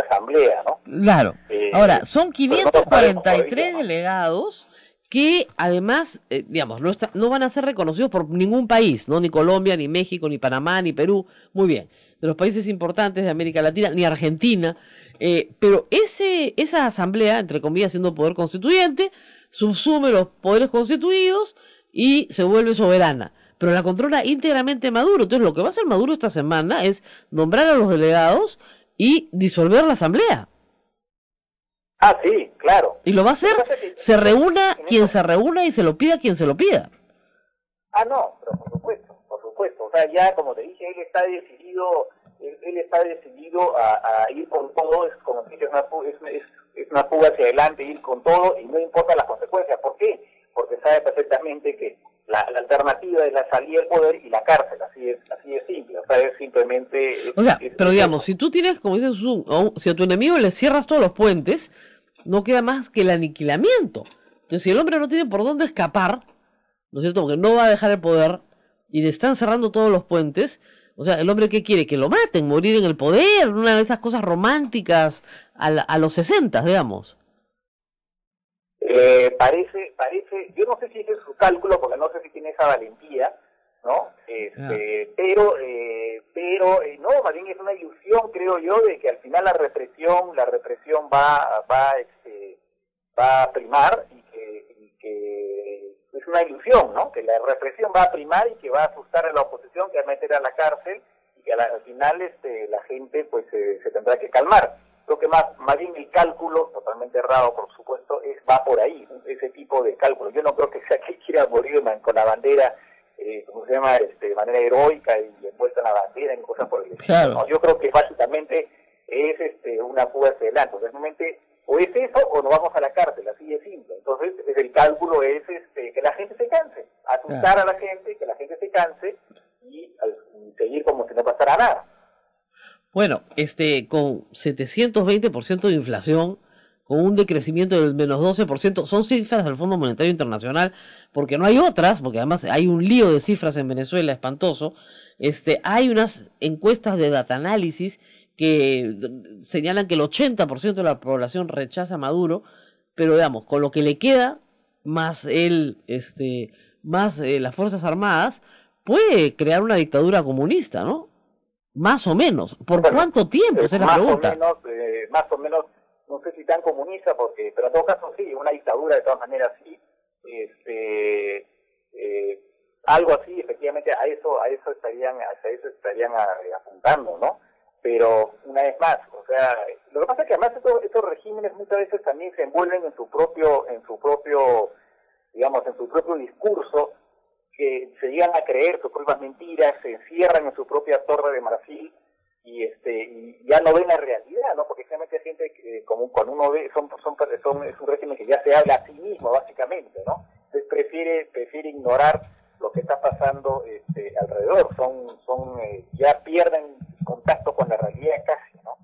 asamblea, ¿no? Claro. Ahora, son 543 delegados que además, digamos, no van a ser reconocidos por ningún país, ¿no? Ni Colombia, ni México, ni Panamá, ni Perú. Muy bien. De los países importantes de América Latina, ni Argentina. Pero esa asamblea, entre comillas, siendo poder constituyente, subsume los poderes constituidos y se vuelve soberana. Pero la controla íntegramente Maduro. Entonces, lo que va a hacer Maduro esta semana es nombrar a los delegados y disolver la asamblea. Ah, sí, claro. Y lo va a hacer, se reúna quien se reúna y se lo pida quien se lo pida. Ah, no, pero por supuesto. O sea, ya como te dije, él está decidido a ir con todo, es como si es una fuga hacia adelante, ir con todo y no importa las consecuencias. ¿Por qué? Porque sabe perfectamente que la alternativa es la salida del poder y la cárcel, así es simple. O sea, es simplemente... pero digamos, si tú tienes, como dices, si a tu enemigo le cierras todos los puentes, no queda más que el aniquilamiento. Entonces, si el hombre no tiene por dónde escapar, ¿no es cierto? Porque no va a dejar el poder y le están cerrando todos los puentes. O sea, el hombre ¿qué quiere? Que lo maten, morir en el poder, una de esas cosas románticas a los 60, digamos. Parece, yo no sé si ese es su cálculo, porque no sé si tiene esa valentía, ¿no? Pero no, más bien es una ilusión, creo yo, de que al final la represión va a primar y que es una ilusión, ¿no? Que la represión va a primar y que va a asustar a la oposición, que va a meter a la cárcel y que al final la gente pues se tendrá que calmar. Creo que más bien el cálculo, totalmente errado por supuesto, va por ahí, ese tipo de cálculo. Yo no creo que sea que quiera morir con la bandera, ¿cómo se llama?, de manera heroica y envuelta en la bandera y cosas por el estilo. Claro. ¿No? Yo creo que básicamente es una fuga hacia adelante. Realmente o es eso o nos vamos a la cárcel, así de simple. Entonces el cálculo es que la gente se canse, asustar a la gente, que la gente se canse y seguir como si no pasara nada. Bueno, con 720% de inflación, con un decrecimiento del menos 12%, son cifras del Fondo Monetario Internacional, porque no hay otras, porque además hay un lío de cifras en Venezuela espantoso. Hay unas encuestas de data análisis que señalan que el 80% de la población rechaza a Maduro, pero digamos, con lo que le queda, más las Fuerzas Armadas, puede crear una dictadura comunista, ¿no? Más o menos. ¿Por cuánto tiempo? Esa es la pregunta. Más o menos, no sé si tan comunista, pero en todo caso sí, una dictadura de todas maneras sí. Algo así, efectivamente, a eso estarían apuntando, ¿no? Pero una vez más, o sea, lo que pasa es que además estos regímenes muchas veces también se envuelven en su propio discurso, que se llegan a creer sus propias mentiras, se encierran en su propia torre de marfil y ya no ven la realidad, ¿no? Porque realmente hay gente que cuando uno ve es un régimen que ya se habla a sí mismo básicamente, ¿no? Entonces prefiere ignorar lo que está pasando alrededor. peor, ya pierden contacto con la realidad casi, ¿no?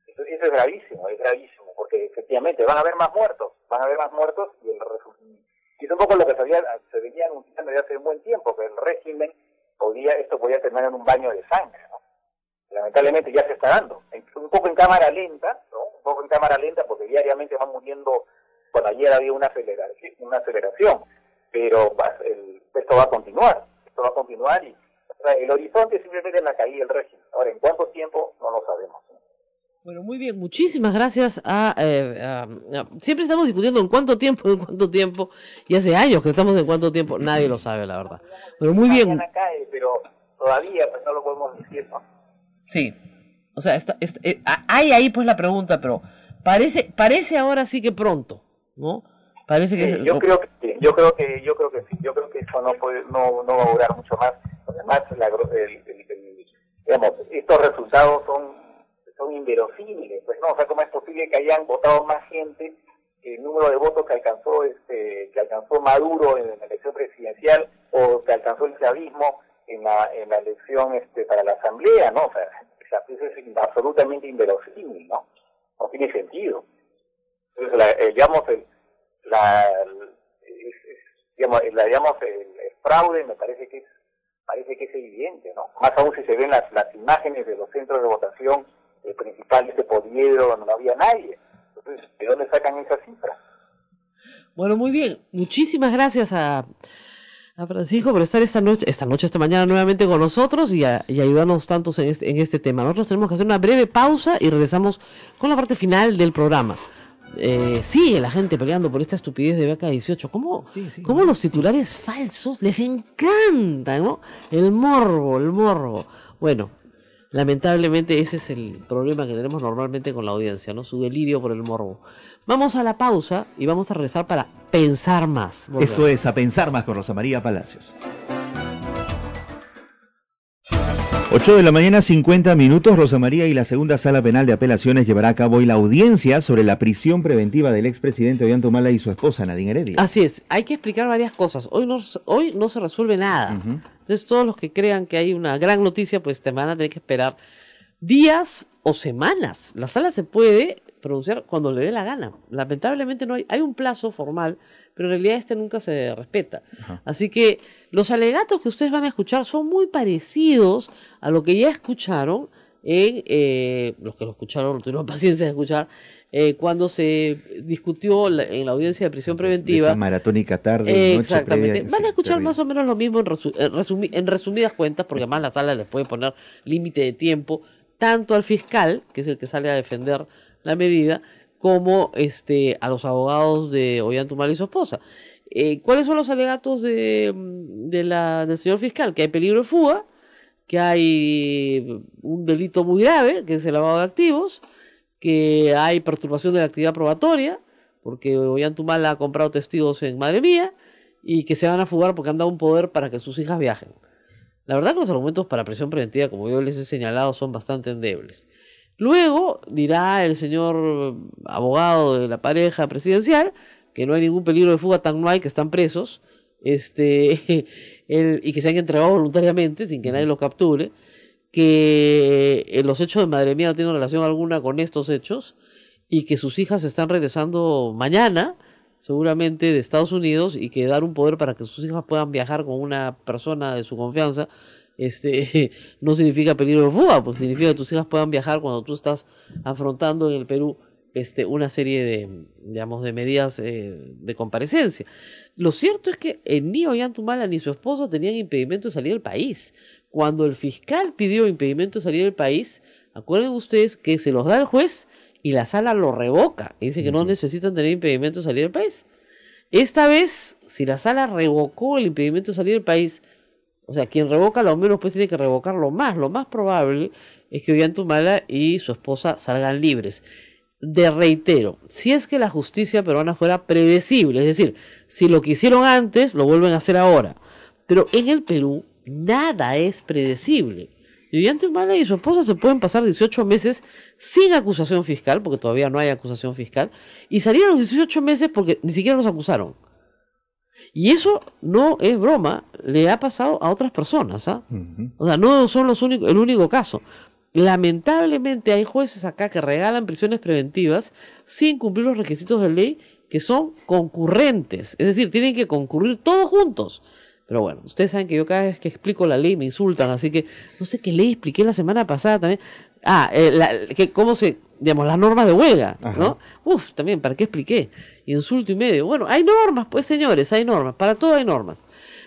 Eso es gravísimo, porque efectivamente van a haber más muertos, y es un poco lo que se venía anunciando ya hace un buen tiempo, que el régimen esto podía terminar en un baño de sangre, ¿no? Lamentablemente ya se está dando, un poco en cámara lenta, ¿no? Un poco en cámara lenta porque diariamente van muriendo, bueno, ayer había una aceleración, pero esto va a continuar y o sea, el horizonte simplemente es la caída del régimen. Ahora, ¿en cuánto tiempo? No lo sabemos. Bueno, muy bien, muchísimas gracias siempre estamos discutiendo en cuánto tiempo, y hace años que estamos en cuánto tiempo, nadie lo sabe, la verdad. Pero muy bien. Mañana cae, pero todavía pues no lo podemos decir, ¿no? Sí, o sea, hay ahí pues la pregunta, pero parece ahora sí que pronto, ¿no? Parece que yo creo que sí, yo creo que eso no va a durar mucho más. Además, digamos, estos resultados son inverosímiles, pues no, o sea, ¿cómo es posible que hayan votado más gente que el número de votos que alcanzó Maduro en la elección presidencial o que alcanzó el chavismo en la elección para la asamblea, ¿no? O sea, eso es absolutamente inverosímil, ¿no? No tiene sentido. Entonces, el fraude me parece que es evidente, ¿no? Más aún si se ven las imágenes de los centros de votación principales de Poliedro, donde no había nadie. Entonces, ¿de dónde sacan esas cifras? Bueno, muy bien. Muchísimas gracias a Francisco por estar esta mañana nuevamente con nosotros y ayudarnos tantos en este tema. Nosotros tenemos que hacer una breve pausa y regresamos con la parte final del programa. Sigue la gente peleando por esta estupidez de Beca 18. ¿Cómo los titulares falsos les encantan, ¿no? El morbo. Bueno, lamentablemente ese es el problema que tenemos normalmente con la audiencia, ¿no? Su delirio por el morbo. Vamos a la pausa y vamos a regresar para pensar más. Volvemos. Esto es A Pensar Más con Rosa María Palacios. 8 de la mañana, 50 minutos. Rosa María y la Segunda Sala Penal de Apelaciones llevará a cabo hoy la audiencia sobre la prisión preventiva del expresidente Ollanta y su esposa Nadine Heredia. Así es, hay que explicar varias cosas. Hoy no se resuelve nada. Uh-huh. Entonces todos los que crean que hay una gran noticia, pues te van a tener que esperar días o semanas. La sala se puede pronunciar cuando le dé la gana. Lamentablemente no hay un plazo formal, pero en realidad nunca se respeta. Uh-huh. Así que los alegatos que ustedes van a escuchar son muy parecidos a lo que ya escucharon los que lo escucharon, no tuvieron paciencia de escuchar, cuando se discutió en la audiencia de prisión preventiva. Esa maratónica tarde, exactamente. Noche van a escuchar más o menos lo mismo en resumidas cuentas, porque además la sala les puede poner límite de tiempo, tanto al fiscal, que es el que sale a defender la medida, como a los abogados de Ollanta y su esposa. ¿Cuáles son los alegatos del señor fiscal? Que hay peligro de fuga, que hay un delito muy grave, que es el lavado de activos, que hay perturbación de la actividad probatoria, porque Ollanta ha comprado testigos en Madre Mía, y que se van a fugar porque han dado un poder para que sus hijas viajen. La verdad que los argumentos para prisión preventiva, como yo les he señalado, son bastante endebles. Luego dirá el señor abogado de la pareja presidencial que no hay ningún peligro de fuga, tan no hay, que están presos, y que se han entregado voluntariamente sin que nadie los capture, que los hechos de Madre Mía no tienen relación alguna con estos hechos y que sus hijas están regresando mañana, seguramente de Estados Unidos, y que dar un poder para que sus hijas puedan viajar con una persona de su confianza no significa peligro de fuga, porque significa que tus hijas puedan viajar cuando tú estás afrontando en el Perú una serie de medidas de comparecencia. Lo cierto es que ni Ollanta ni su esposo tenían impedimento de salir del país. Cuando el fiscal pidió impedimento de salir del país, acuerden ustedes que se los da el juez y la sala lo revoca y dice que no necesitan tener impedimento de salir del país. Esta vez, si la sala revocó el impedimento de salir del país, o sea, quien revoca lo menos pues tiene que revocarlo más. Lo más probable es que Ollanta y su esposa salgan libres. Reitero, si es que la justicia peruana fuera predecible, es decir, si lo que hicieron antes lo vuelven a hacer ahora, pero en el Perú nada es predecible. Y Ollanta y su esposa se pueden pasar 18 meses sin acusación fiscal, porque todavía no hay acusación fiscal, y salieron los 18 meses porque ni siquiera los acusaron. Y eso no es broma, le ha pasado a otras personas, ¿ah? O sea, no son el único caso. Lamentablemente hay jueces acá que regalan prisiones preventivas sin cumplir los requisitos de ley, que son concurrentes, es decir, tienen que concurrir todos juntos. Pero bueno, ustedes saben que yo cada vez que explico la ley me insultan, así que no sé qué ley expliqué la semana pasada también. Digamos, las normas de huelga, ¿no? También, ¿para qué expliqué? Insulto y medio. Bueno, hay normas, pues señores, hay normas, para todo hay normas.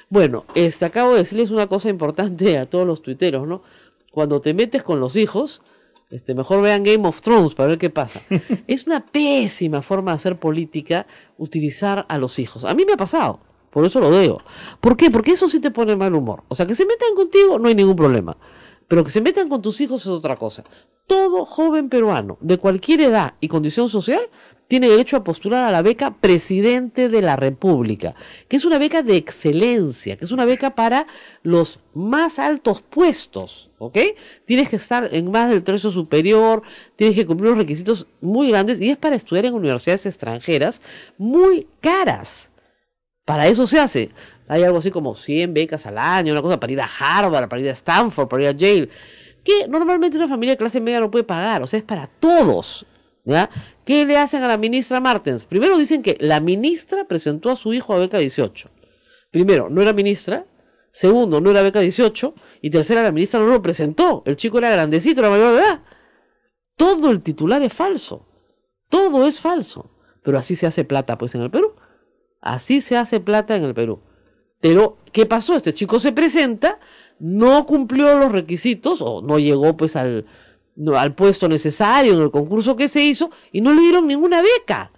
Bueno, acabo de decirles una cosa importante a todos los tuiteros, ¿no? Cuando te metes con los hijos, mejor vean Game of Thrones para ver qué pasa. Es una pésima forma de hacer política utilizar a los hijos. A mí me ha pasado, por eso lo digo. ¿Por qué? Porque eso sí te pone mal humor. O sea, que se metan contigo no hay ningún problema, pero que se metan con tus hijos es otra cosa. Todo joven peruano, de cualquier edad y condición social, tiene derecho a postular a la beca Presidente de la República, que es una beca de excelencia, que es una beca para los más altos puestos, ¿ok? Tienes que estar en más del tercio superior, tienes que cumplir unos requisitos muy grandes, y es para estudiar en universidades extranjeras muy caras. Para eso se hace. Hay algo así como 100 becas al año, una cosa para ir a Harvard, para ir a Stanford, para ir a Yale, que normalmente una familia de clase media no puede pagar. O sea, es para todos, ¿ya? ¿Qué le hacen a la ministra Martens? Primero dicen que la ministra presentó a su hijo a beca 18. Primero, no era ministra. Segundo, no era beca 18. Y tercera, la ministra no lo presentó. El chico era grandecito, era mayor de edad. Todo el titular es falso. Todo es falso. Pero así se hace plata, pues, en el Perú. Así se hace plata en el Perú. Pero, ¿qué pasó? Este chico se presenta, no cumplió los requisitos, o no llegó, pues, al puesto necesario en el concurso que se hizo, y no le dieron ninguna beca.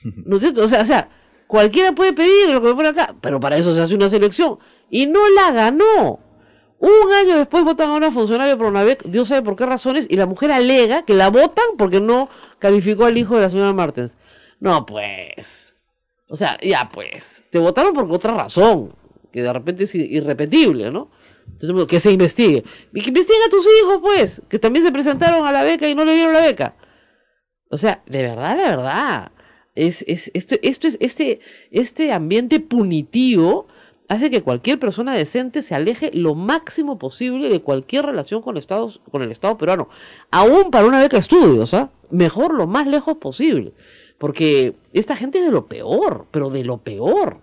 ¿No es cierto? O sea, cualquiera puede pedir lo que me pone acá, pero para eso se hace una selección. Y no la ganó. Un año después votan a una funcionaria por una beca, Dios sabe por qué razones, y la mujer alega que la votan porque no calificó al hijo de la señora Martens. No, pues. O sea, ya pues. Te votaron por otra razón, que de repente es irrepetible, ¿no? Entonces, que se investigue. Y que investiguen a tus hijos, pues, que también se presentaron a la beca y no le dieron la beca. O sea, de verdad, la verdad. Este ambiente punitivo hace que cualquier persona decente se aleje lo máximo posible de cualquier relación con el Estado peruano. Aún para una beca de estudios, ¿ah? Mejor lo más lejos posible. Porque esta gente es de lo peor, pero de lo peor.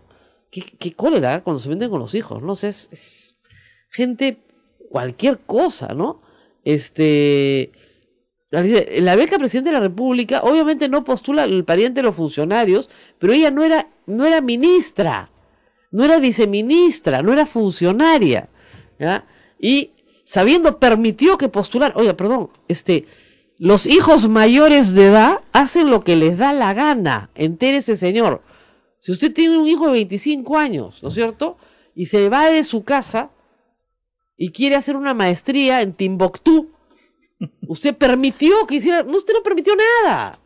¿Qué cólera cuando se meten con los hijos? No sé, es gente, cualquier cosa, ¿no? La beca Presidente de la República, obviamente no postula el pariente de los funcionarios, pero ella no era ministra, no era viceministra, no era funcionaria, ¿ya? Y sabiendo, permitió que postular, oiga, perdón, los hijos mayores de edad hacen lo que les da la gana, entérese, señor. Si usted tiene un hijo de 25 años, ¿no es cierto?, y se va de su casa y quiere hacer una maestría en Timbuktu, usted permitió que hiciera, no, usted no permitió nada.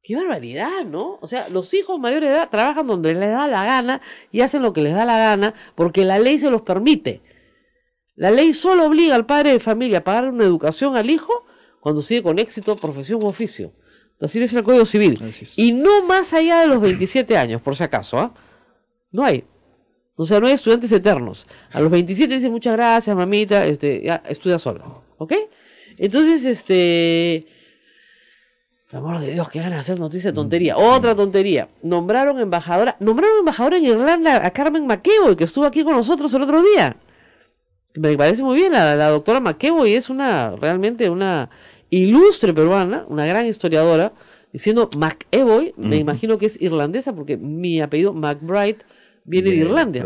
¡Qué barbaridad!, ¿no? O sea, los hijos mayores de edad trabajan donde les da la gana y hacen lo que les da la gana porque la ley se los permite. La ley solo obliga al padre de familia a pagar una educación al hijo cuando sigue con éxito profesión u oficio. Así lo dice el Código Civil. Y no más allá de los 27 años, por si acaso, ¿ah? No hay. O sea, no hay estudiantes eternos. A los 27 dicen muchas gracias, mamita, ya estudia sola. ¿Ok? Entonces, por amor de Dios, qué ganas de hacer noticia de tontería. Otra tontería. Nombraron embajadora en Irlanda a Carmen McEvoy, que estuvo aquí con nosotros el otro día. Me parece muy bien, la doctora McEvoy es realmente una ilustre peruana, una gran historiadora, diciendo McEvoy, me imagino que es irlandesa, porque mi apellido McBride viene de Irlanda.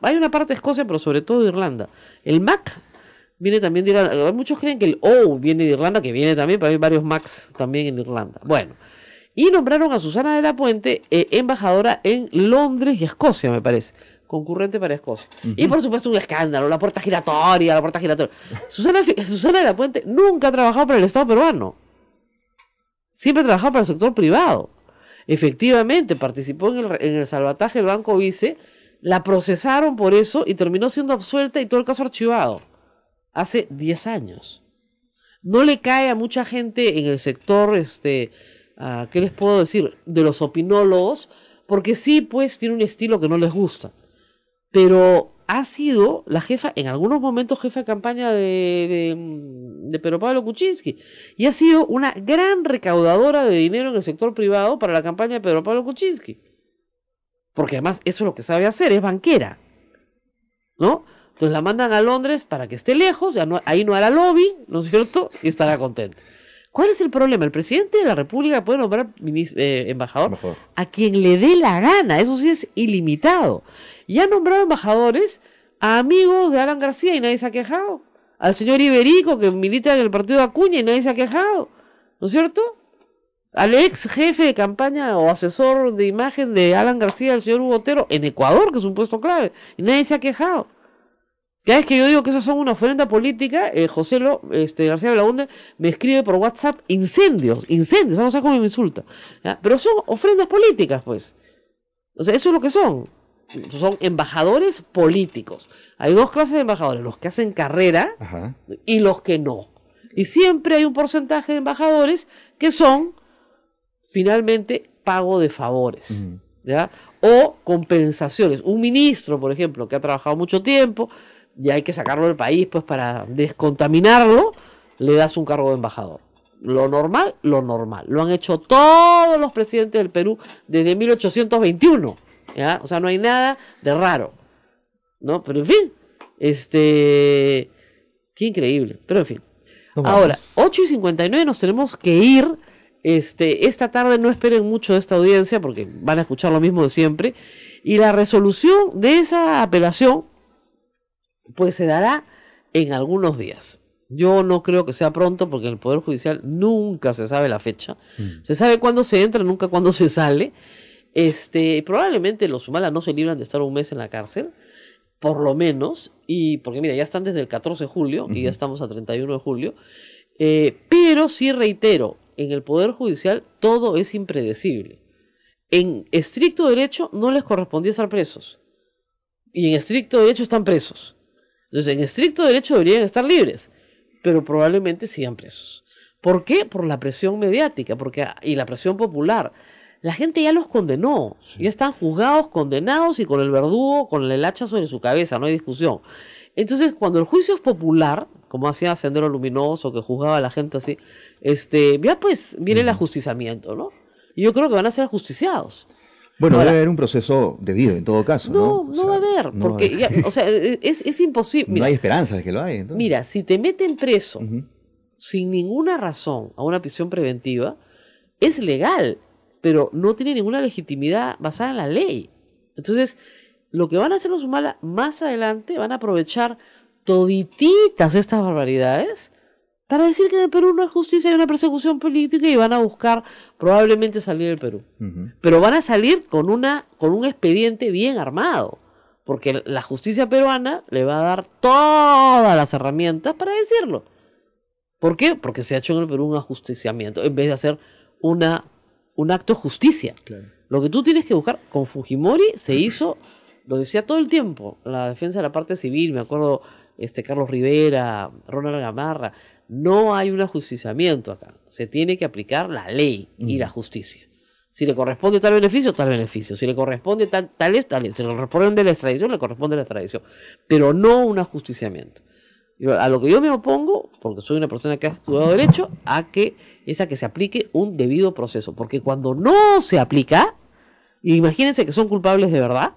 Hay una parte de Escocia, pero sobre todo de Irlanda. El Mac viene también de Irlanda. Muchos creen que el O viene de Irlanda, que viene también, pero hay varios Macs también en Irlanda. Bueno, y nombraron a Susana de la Puente embajadora en Londres y Escocia, me parece. Concurrente para Escocia. Y por supuesto un escándalo, la puerta giratoria. Susana de la Puente nunca ha trabajado para el Estado peruano. Siempre ha trabajado para el sector privado. Efectivamente, participó en el salvataje del Banco Vice, la procesaron por eso y terminó siendo absuelta y todo el caso archivado. Hace 10 años. No le cae a mucha gente en el sector, ¿qué les puedo decir? De los opinólogos, porque sí, pues, tiene un estilo que no les gusta. Pero ha sido la jefa, en algunos momentos jefa de campaña de Pedro Pablo Kuczynski, y ha sido una gran recaudadora de dinero en el sector privado para la campaña de Pedro Pablo Kuczynski. Porque además eso es lo que sabe hacer, es banquera, ¿no? Entonces la mandan a Londres para que esté lejos, ya no, ahí no hará lobby, ¿no es cierto? Y estará contenta. ¿Cuál es el problema? El presidente de la República puede nombrar embajador a quien le dé la gana, eso sí es ilimitado. Y ha nombrado embajadores a amigos de Alan García y nadie se ha quejado. Al señor Iberico, que milita en el partido de Acuña y nadie se ha quejado, ¿no es cierto? Al ex jefe de campaña o asesor de imagen de Alan García, el señor Hugo Otero, en Ecuador, que es un puesto clave, y nadie se ha quejado. Cada vez que yo digo que eso son una ofrenda política, García Belaúnde me escribe por WhatsApp incendios, no sé cómo me insulta, ¿ya? Pero son ofrendas políticas, pues. O sea, eso es lo que son embajadores políticos. Hay dos clases de embajadores, los que hacen carrera y los que no. Y siempre hay un porcentaje de embajadores que son, finalmente, pago de favores, ¿ya? O compensaciones. Un ministro, por ejemplo, que ha trabajado mucho tiempo, y hay que sacarlo del país, pues para descontaminarlo, le das un cargo de embajador. Lo normal. Lo han hecho todos los presidentes del Perú desde 1821, ¿ya? O sea, no hay nada de raro, ¿no? Pero en fin, qué increíble, pero en fin. Ahora, 8:59 nos tenemos que ir. Esta tarde no esperen mucho de esta audiencia porque van a escuchar lo mismo de siempre. Y la resolución de esa apelación pues se dará en algunos días. Yo no creo que sea pronto porque en el Poder Judicial nunca se sabe la fecha. Se sabe cuándo se entra, nunca cuándo se sale. Probablemente los Humala no se libran de estar un mes en la cárcel, por lo menos, y porque mira, ya están desde el 14 de julio y ya estamos a 31 de julio. Pero sí reitero, en el Poder Judicial todo es impredecible. En estricto derecho no les correspondía estar presos. Y en estricto derecho están presos. Entonces, en estricto derecho deberían estar libres, pero probablemente sigan presos. ¿Por qué? Por la presión mediática y la presión popular. La gente ya los condenó, ya están juzgados, condenados y con el verdugo, con el hacha sobre su cabeza, no hay discusión. Entonces, cuando el juicio es popular, como hacía Sendero Luminoso, que juzgaba a la gente así, ya pues viene el ajusticiamiento, ¿no? Y yo creo que van a ser ajusticiados. Bueno, ahora, debe haber un proceso debido en todo caso, ¿no? No va a haber, porque ya, o sea, es imposible. Mira, no hay esperanza de que lo haya. Entonces. Mira, si te meten preso sin ninguna razón a una prisión preventiva, es legal, pero no tiene ninguna legitimidad basada en la ley. Entonces, lo que van a hacer los Humala más adelante, van a aprovechar todititas estas barbaridades para decir que en el Perú no hay justicia, hay una persecución política y van a buscar probablemente salir del Perú. Pero van a salir con un expediente bien armado, porque la justicia peruana le va a dar todas las herramientas para decirlo. ¿Por qué? Porque se ha hecho en el Perú un ajusticiamiento, en vez de hacer un acto de justicia. Claro. Lo que tú tienes que buscar, con Fujimori se hizo, lo decía todo el tiempo, la defensa de la parte civil, me acuerdo Carlos Rivera, Ronald Gamarra, no hay un ajusticiamiento acá, se tiene que aplicar la ley y la justicia. Si le corresponde tal beneficio, si le corresponde tal, si le corresponde la extradición, le corresponde la extradición, pero no un ajusticiamiento. A lo que yo me opongo, porque soy una persona que ha estudiado Derecho, es a que se aplique un debido proceso. Porque cuando no se aplica, imagínense que son culpables de verdad,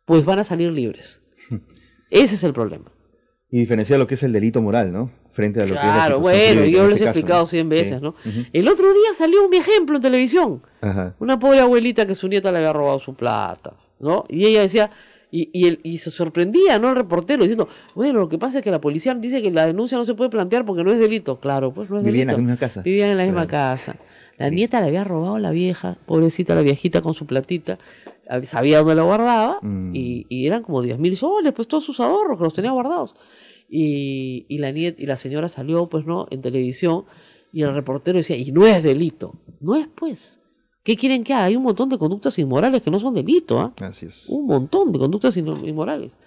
pues van a salir libres. Ese es el problema. Y diferenciar lo que es el delito moral, ¿no? Frente a lo que es la situación bueno, yo les he caso, explicado 100 veces, ¿no? El otro día salió mi ejemplo en televisión. Una pobre abuelita que su nieta le había robado su plata, ¿no? Y ella decía... Y se sorprendía, ¿no? El reportero diciendo, bueno, lo que pasa es que la policía dice que la denuncia no se puede plantear porque no es delito. Claro, pues no es delito. Vivían en la misma casa. Vivían en la misma casa. La nieta le había robado a la vieja, pobrecita, la viejita con su platita, sabía dónde la guardaba, y eran como 10.000 soles, pues todos sus ahorros que los tenía guardados. Y la señora salió, pues, ¿no? En televisión, y el reportero decía, y no es delito. No es, pues. ¿Qué quieren que haga? Hay un montón de conductas inmorales que no son delito, ¿ah? Así es. Un montón de conductas inmorales,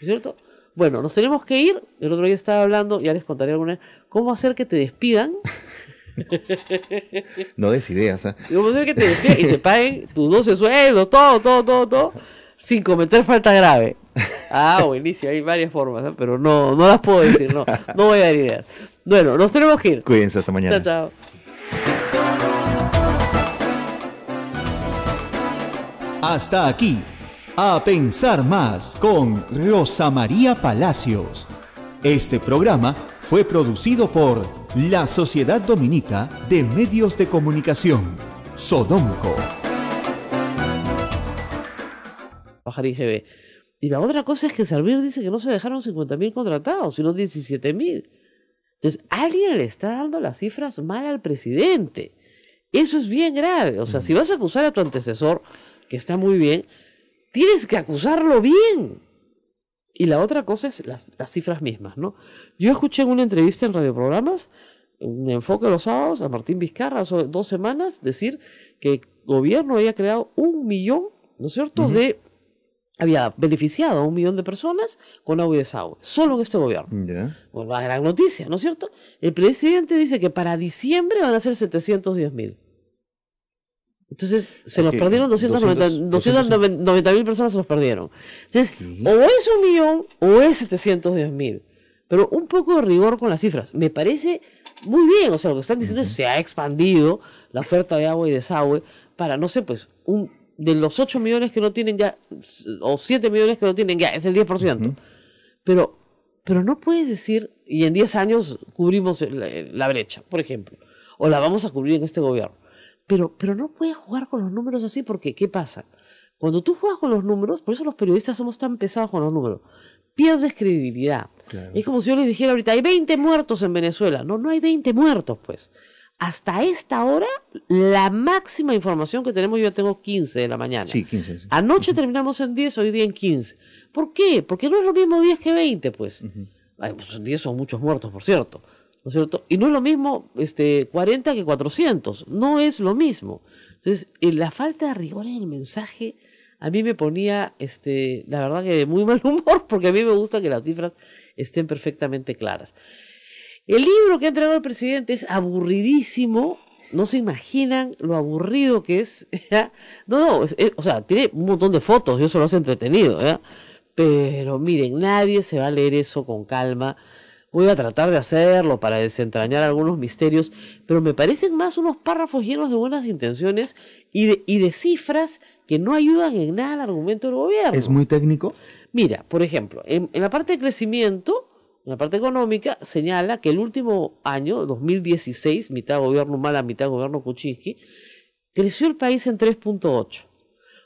¿es cierto? Bueno, nos tenemos que ir. El otro día estaba hablando, ya les contaré alguna vez, cómo hacer que te despidan No des ideas, ¿ah? Yo puedo que te despierten y te paguen tus 12 sueldos, todo, sin cometer falta grave. Ah, buenísimo, hay varias formas, ¿eh? Pero no las puedo decir, no voy a dar ideas. Bueno, nos tenemos que ir. Cuídense, hasta mañana. Chao. Hasta aquí, A Pensar Más con Rosa María Palacios. Este programa fue producido por la Sociedad Dominica de Medios de Comunicación, Sodomco. Bajar IGB. Y la otra cosa es que Servir dice que no se dejaron 50.000 contratados, sino 17.000. Entonces, alguien le está dando las cifras mal al presidente. Eso es bien grave. O sea, si vas a acusar a tu antecesor, que está muy bien, tienes que acusarlo bien. Y la otra cosa es las cifras mismas, ¿no? Yo escuché en una entrevista en radioprogramas, un enfoque de los sábados, a Martín Vizcarra hace 2 semanas, decir que el gobierno había creado 1 millón, ¿no es cierto?, había beneficiado a 1 millón de personas con agua y desagüe, solo en este gobierno. Ya. Bueno, una gran noticia, ¿no es cierto? El presidente dice que para diciembre van a ser 710.000. Entonces, se nos perdieron 290.000 personas, se los perdieron. Entonces, o es 1 millón o es 710.000. Pero un poco de rigor con las cifras. Me parece muy bien. O sea, lo que están diciendo es que se ha expandido la oferta de agua y desagüe para, no sé, pues, de los 8 millones que no tienen ya, o 7 millones que no tienen ya, es el 10%. Pero no puedes decir, y en 10 años cubrimos la brecha, por ejemplo, o la vamos a cubrir en este gobierno. Pero no puedes jugar con los números así, porque ¿qué pasa? Cuando tú juegas con los números, por eso los periodistas somos tan pesados con los números, pierdes credibilidad. Claro. Es como si yo les dijera ahorita, hay 20 muertos en Venezuela. No hay 20 muertos, pues. Hasta esta hora, la máxima información que tenemos, yo tengo 15 de la mañana. Sí, 15. Sí. Anoche terminamos en 10, hoy día en 15. ¿Por qué? Porque no es lo mismo 10 que 20, pues. Ay, pues 10 son muchos muertos, por cierto. ¿No es cierto? Y no es lo mismo 40 que 400. No es lo mismo. Entonces, la falta de rigor en el mensaje a mí me ponía, la verdad que de muy mal humor, porque a mí me gusta que las cifras estén perfectamente claras. El libro que ha entregado el presidente es aburridísimo. No se imaginan lo aburrido que es. O sea, tiene un montón de fotos, yo se lo hace entretenido, ¿ya? Pero miren, nadie se va a leer eso con calma. Voy a tratar de hacerlo para desentrañar algunos misterios, pero me parecen más unos párrafos llenos de buenas intenciones y de cifras que no ayudan en nada al argumento del gobierno. ¿Es muy técnico? Mira, por ejemplo, en la parte de crecimiento, en la parte económica, señala que el último año, 2016, mitad gobierno Humala, mitad gobierno Kuczynski, creció el país en 3.8.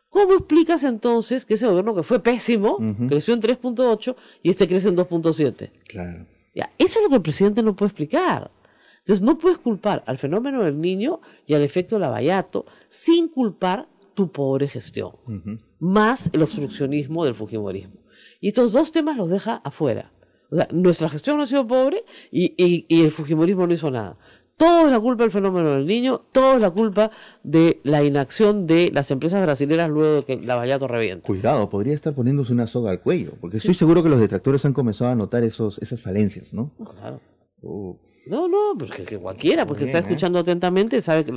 ¿Cómo explicas entonces que ese gobierno que fue pésimo, creció en 3.8 y crece en 2.7? Claro. Ya, eso es lo que el presidente no puede explicar. Entonces no puedes culpar al fenómeno del Niño y al efecto Lavallato sin culpar tu pobre gestión, más el obstruccionismo del fujimorismo. Y estos dos temas los deja afuera. O sea, nuestra gestión no ha sido pobre y el fujimorismo no hizo nada. Todo es la culpa del fenómeno del Niño, todo es la culpa de la inacción de las empresas brasileñas luego de que Lavallato reviente. Cuidado, podría estar poniéndose una soga al cuello, porque estoy seguro que los detractores han comenzado a notar esas falencias, ¿no? Claro. No, pero que cualquiera, porque está escuchando atentamente, sabe de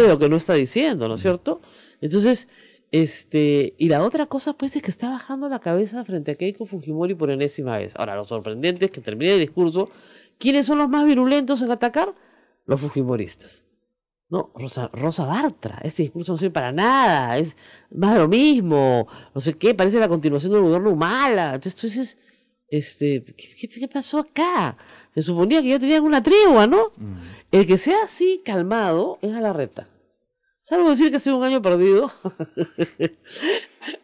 lo que no está diciendo, ¿no es cierto? Entonces, y la otra cosa, pues, es que está bajando la cabeza frente a Keiko Fujimori por enésima vez. Ahora, lo sorprendente es que termine el discurso. ¿Quiénes son los más virulentos en atacar? Los fujimoristas. No, Rosa Bartra, ese discurso no sirve para nada, es más de lo mismo, no sé qué, parece la continuación del gobierno Humala. Entonces, ¿qué pasó acá? Se suponía que ya tenían una tregua, ¿no? El que sea así calmado es Galarreta. Salvo decir que ha sido un año perdido.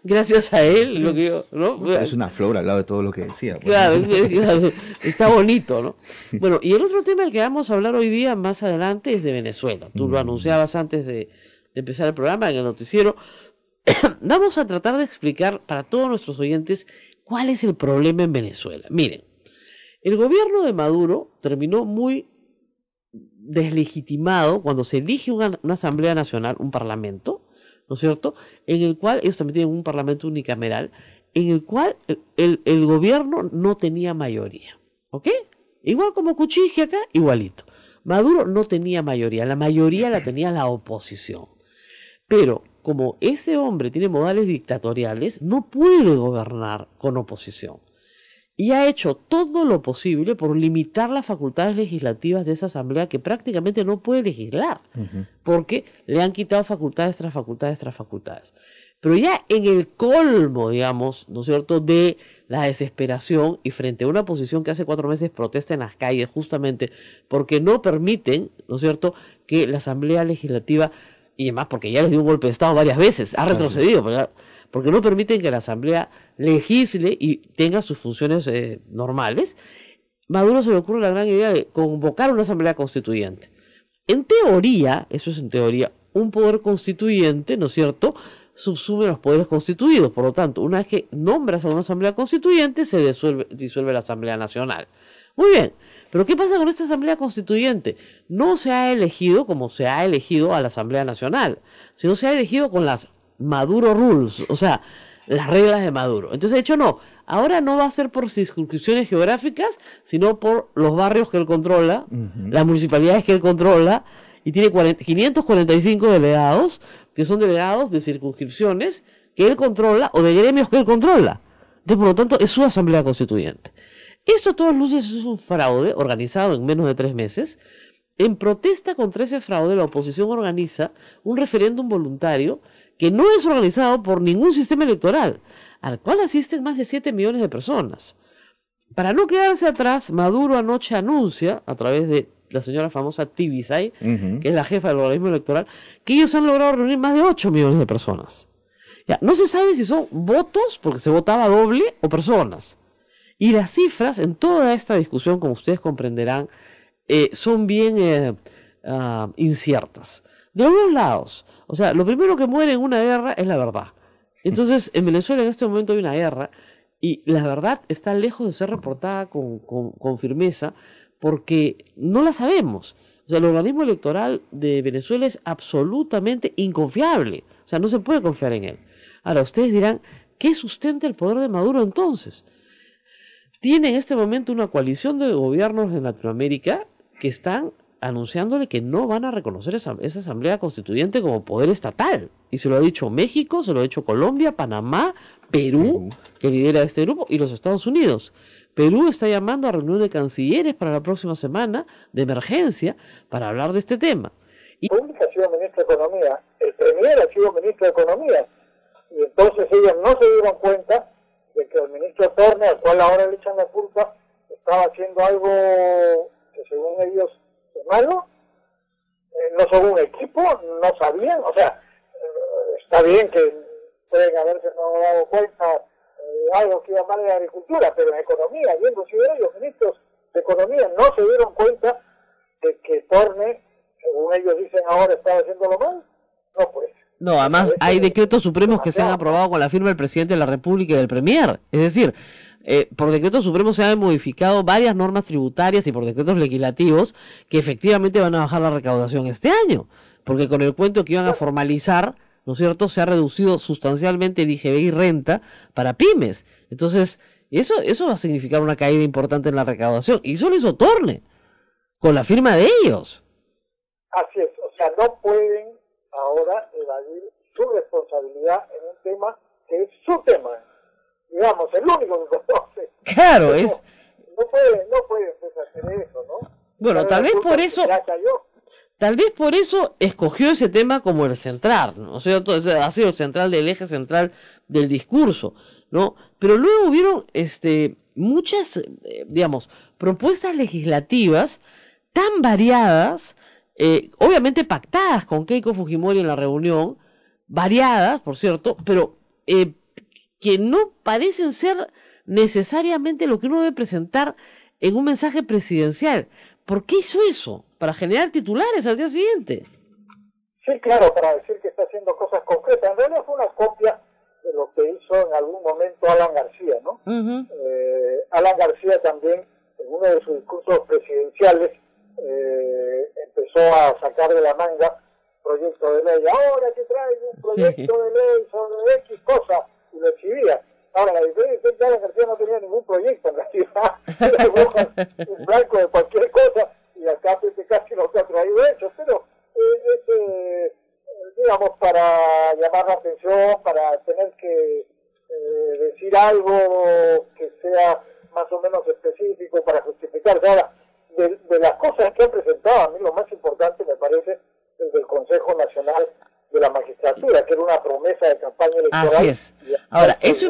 Gracias a él, lo que yo, ¿no? Es una flor al lado de todo lo que decía. Pues. Claro, claro, está bonito, ¿no? Bueno, y el otro tema del que vamos a hablar hoy día, más adelante, es de Venezuela. Tú lo anunciabas antes de empezar el programa, en el noticiero. Vamos a tratar de explicar para todos nuestros oyentes cuál es el problema en Venezuela. Miren, el gobierno de Maduro terminó muy deslegitimado cuando se elige una Asamblea Nacional, un parlamento, ¿no es cierto?, en el cual, ellos también tienen un parlamento unicameral, en el cual el gobierno no tenía mayoría, ¿ok? Igual como Kuczynski acá, igualito. Maduro no tenía mayoría, la mayoría la tenía la oposición. Pero como ese hombre tiene modales dictatoriales, no puede gobernar con oposición. Y ha hecho todo lo posible por limitar las facultades legislativas de esa asamblea que prácticamente no puede legislar, porque le han quitado facultades tras facultades tras facultades. Pero ya en el colmo, digamos, ¿no es cierto?, de la desesperación y frente a una oposición que hace 4 meses protesta en las calles justamente porque no permiten, ¿no es cierto?, que la asamblea legislativa, y además porque ya les dio un golpe de Estado varias veces, ha retrocedido, porque no permiten que la asamblea legisle y tenga sus funciones normales. Maduro se le ocurre la gran idea de convocar una asamblea constituyente. En teoría, eso es en teoría, un poder constituyente, ¿no es cierto?, subsume los poderes constituidos. Por lo tanto, una vez que nombras a una asamblea constituyente, se disuelve la Asamblea Nacional. Muy bien, pero ¿qué pasa con esta asamblea constituyente? No se ha elegido como se ha elegido a la Asamblea Nacional, sino se ha elegido con las Maduro Rules, o sea, las reglas de Maduro. Entonces, de hecho, no. Ahora no va a ser por circunscripciones geográficas, sino por los barrios que él controla, las municipalidades que él controla, y tiene 545 delegados, que son delegados de circunscripciones que él controla o de gremios que él controla. Entonces, por lo tanto, es su asamblea constituyente. Esto a todas luces es un fraude organizado en menos de 3 meses. En protesta contra ese fraude, la oposición organiza un referéndum voluntario que no es organizado por ningún sistema electoral, al cual asisten más de 7 millones de personas. Para no quedarse atrás, Maduro anoche anuncia, a través de la señora famosa Tibisay, que es la jefa del organismo electoral, que ellos han logrado reunir más de 8 millones de personas. Ya, no se sabe si son votos, porque se votaba doble, o personas. Y las cifras en toda esta discusión, como ustedes comprenderán, son bien inciertas. De algunos lados, o sea, lo primero que muere en una guerra es la verdad. Entonces, en Venezuela en este momento hay una guerra y la verdad está lejos de ser reportada con firmeza porque no la sabemos. O sea, el organismo electoral de Venezuela es absolutamente inconfiable. O sea, no se puede confiar en él. Ahora, ustedes dirán, ¿qué sustenta el poder de Maduro entonces? Tiene en este momento una coalición de gobiernos en Latinoamérica que están anunciándole que no van a reconocer esa asamblea constituyente como poder estatal. Y se lo ha dicho México, se lo ha dicho Colombia, Panamá, Perú, que lidera este grupo, y los Estados Unidos. Perú está llamando a reunión de cancilleres para la próxima semana de emergencia para hablar de este tema. Pública ha sido ministro de Economía, el Premier ha sido ministro de Economía, y entonces ellos no se dieron cuenta de que el ministro Torne, al cual ahora le echan la culpa, estaba haciendo algo que según ellos es malo, no son un equipo, no sabían, o sea, está bien que pueden haberse no dado cuenta algo que iba mal en la agricultura, pero en economía, viendo si ellos, ministros de Economía, no se dieron cuenta de que Torne, según ellos dicen ahora, estaba haciéndolo mal, no pues. No, además hay decretos supremos que se han aprobado con la firma del presidente de la República y del Premier. Es decir, por decretos supremos se han modificado varias normas tributarias y por decretos legislativos que efectivamente van a bajar la recaudación este año. Porque con el cuento que iban a formalizar, ¿no es cierto?, se ha reducido sustancialmente el IGB y renta para pymes. Entonces, eso va a significar una caída importante en la recaudación. Y eso lo hizo Torne, con la firma de ellos. Así es, o sea, no pueden ahora evadir su responsabilidad en un tema que es su tema, digamos, el único que conoce. Claro, no, no pueden pues, hacer eso, ¿no? Bueno, tal vez por eso escogió ese tema como el central, ¿no? O sea, ha sido el central del eje central del discurso, ¿no? Pero luego hubieron muchas, digamos, propuestas legislativas tan variadas, obviamente pactadas con Keiko Fujimori en la reunión, variadas, por cierto, pero que no parecen ser necesariamente lo que uno debe presentar en un mensaje presidencial. ¿Por qué hizo eso? ¿Para generar titulares al día siguiente? Sí, claro, para decir que está haciendo cosas concretas. En realidad fue una copia de lo que hizo en algún momento Alan García, ¿no? Alan García también, en uno de sus discursos presidenciales, empezó a sacar de la manga proyecto de ley. Ahora que traigo un proyecto de ley sobre X cosa, y lo exhibía. Ahora, la diferencia es que Alan García no tenía ningún proyecto, en realidad, era hojas en blanco de cualquier cosa, y acá casi lo menos específico para justificarse. Ahora, de las cosas que han presentado, a mí lo más importante me parece el del Consejo Nacional de la Magistratura, que era una promesa de campaña electoral. Así es. Ahora, eso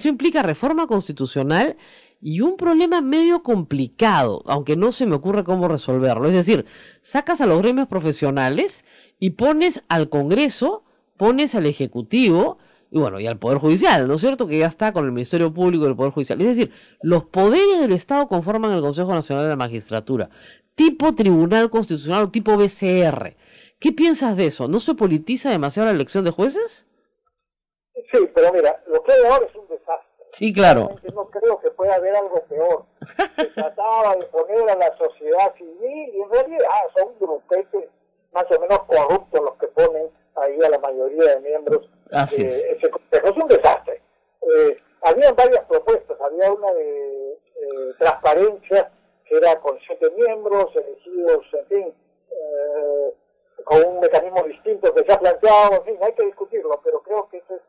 implica reforma constitucional y un problema medio complicado, aunque no se me ocurre cómo resolverlo. Es decir, sacas a los gremios profesionales y pones al Congreso, pones al Ejecutivo y bueno, y al Poder Judicial, ¿no es cierto? Que ya está con el Ministerio Público y el Poder Judicial. Es decir, los poderes del Estado conforman el Consejo Nacional de la Magistratura, tipo Tribunal Constitucional o tipo BCR. ¿Qué piensas de eso? ¿No se politiza demasiado la elección de jueces? Sí, pero mira, lo que hay ahora es un desastre. Sí, claro. Realmente no creo que pueda haber algo peor. Se trataba de poner a la sociedad civil y en realidad son grupetes más o menos corruptos los que ponen ahí a la mayoría de miembros Así de es. ese consejo. Es un desastre. Había varias propuestas. Había una de transparencia que era con 7 miembros elegidos, en fin, con un mecanismo distinto que se ha planteado. En fin, hay que discutirlo, pero creo que eso es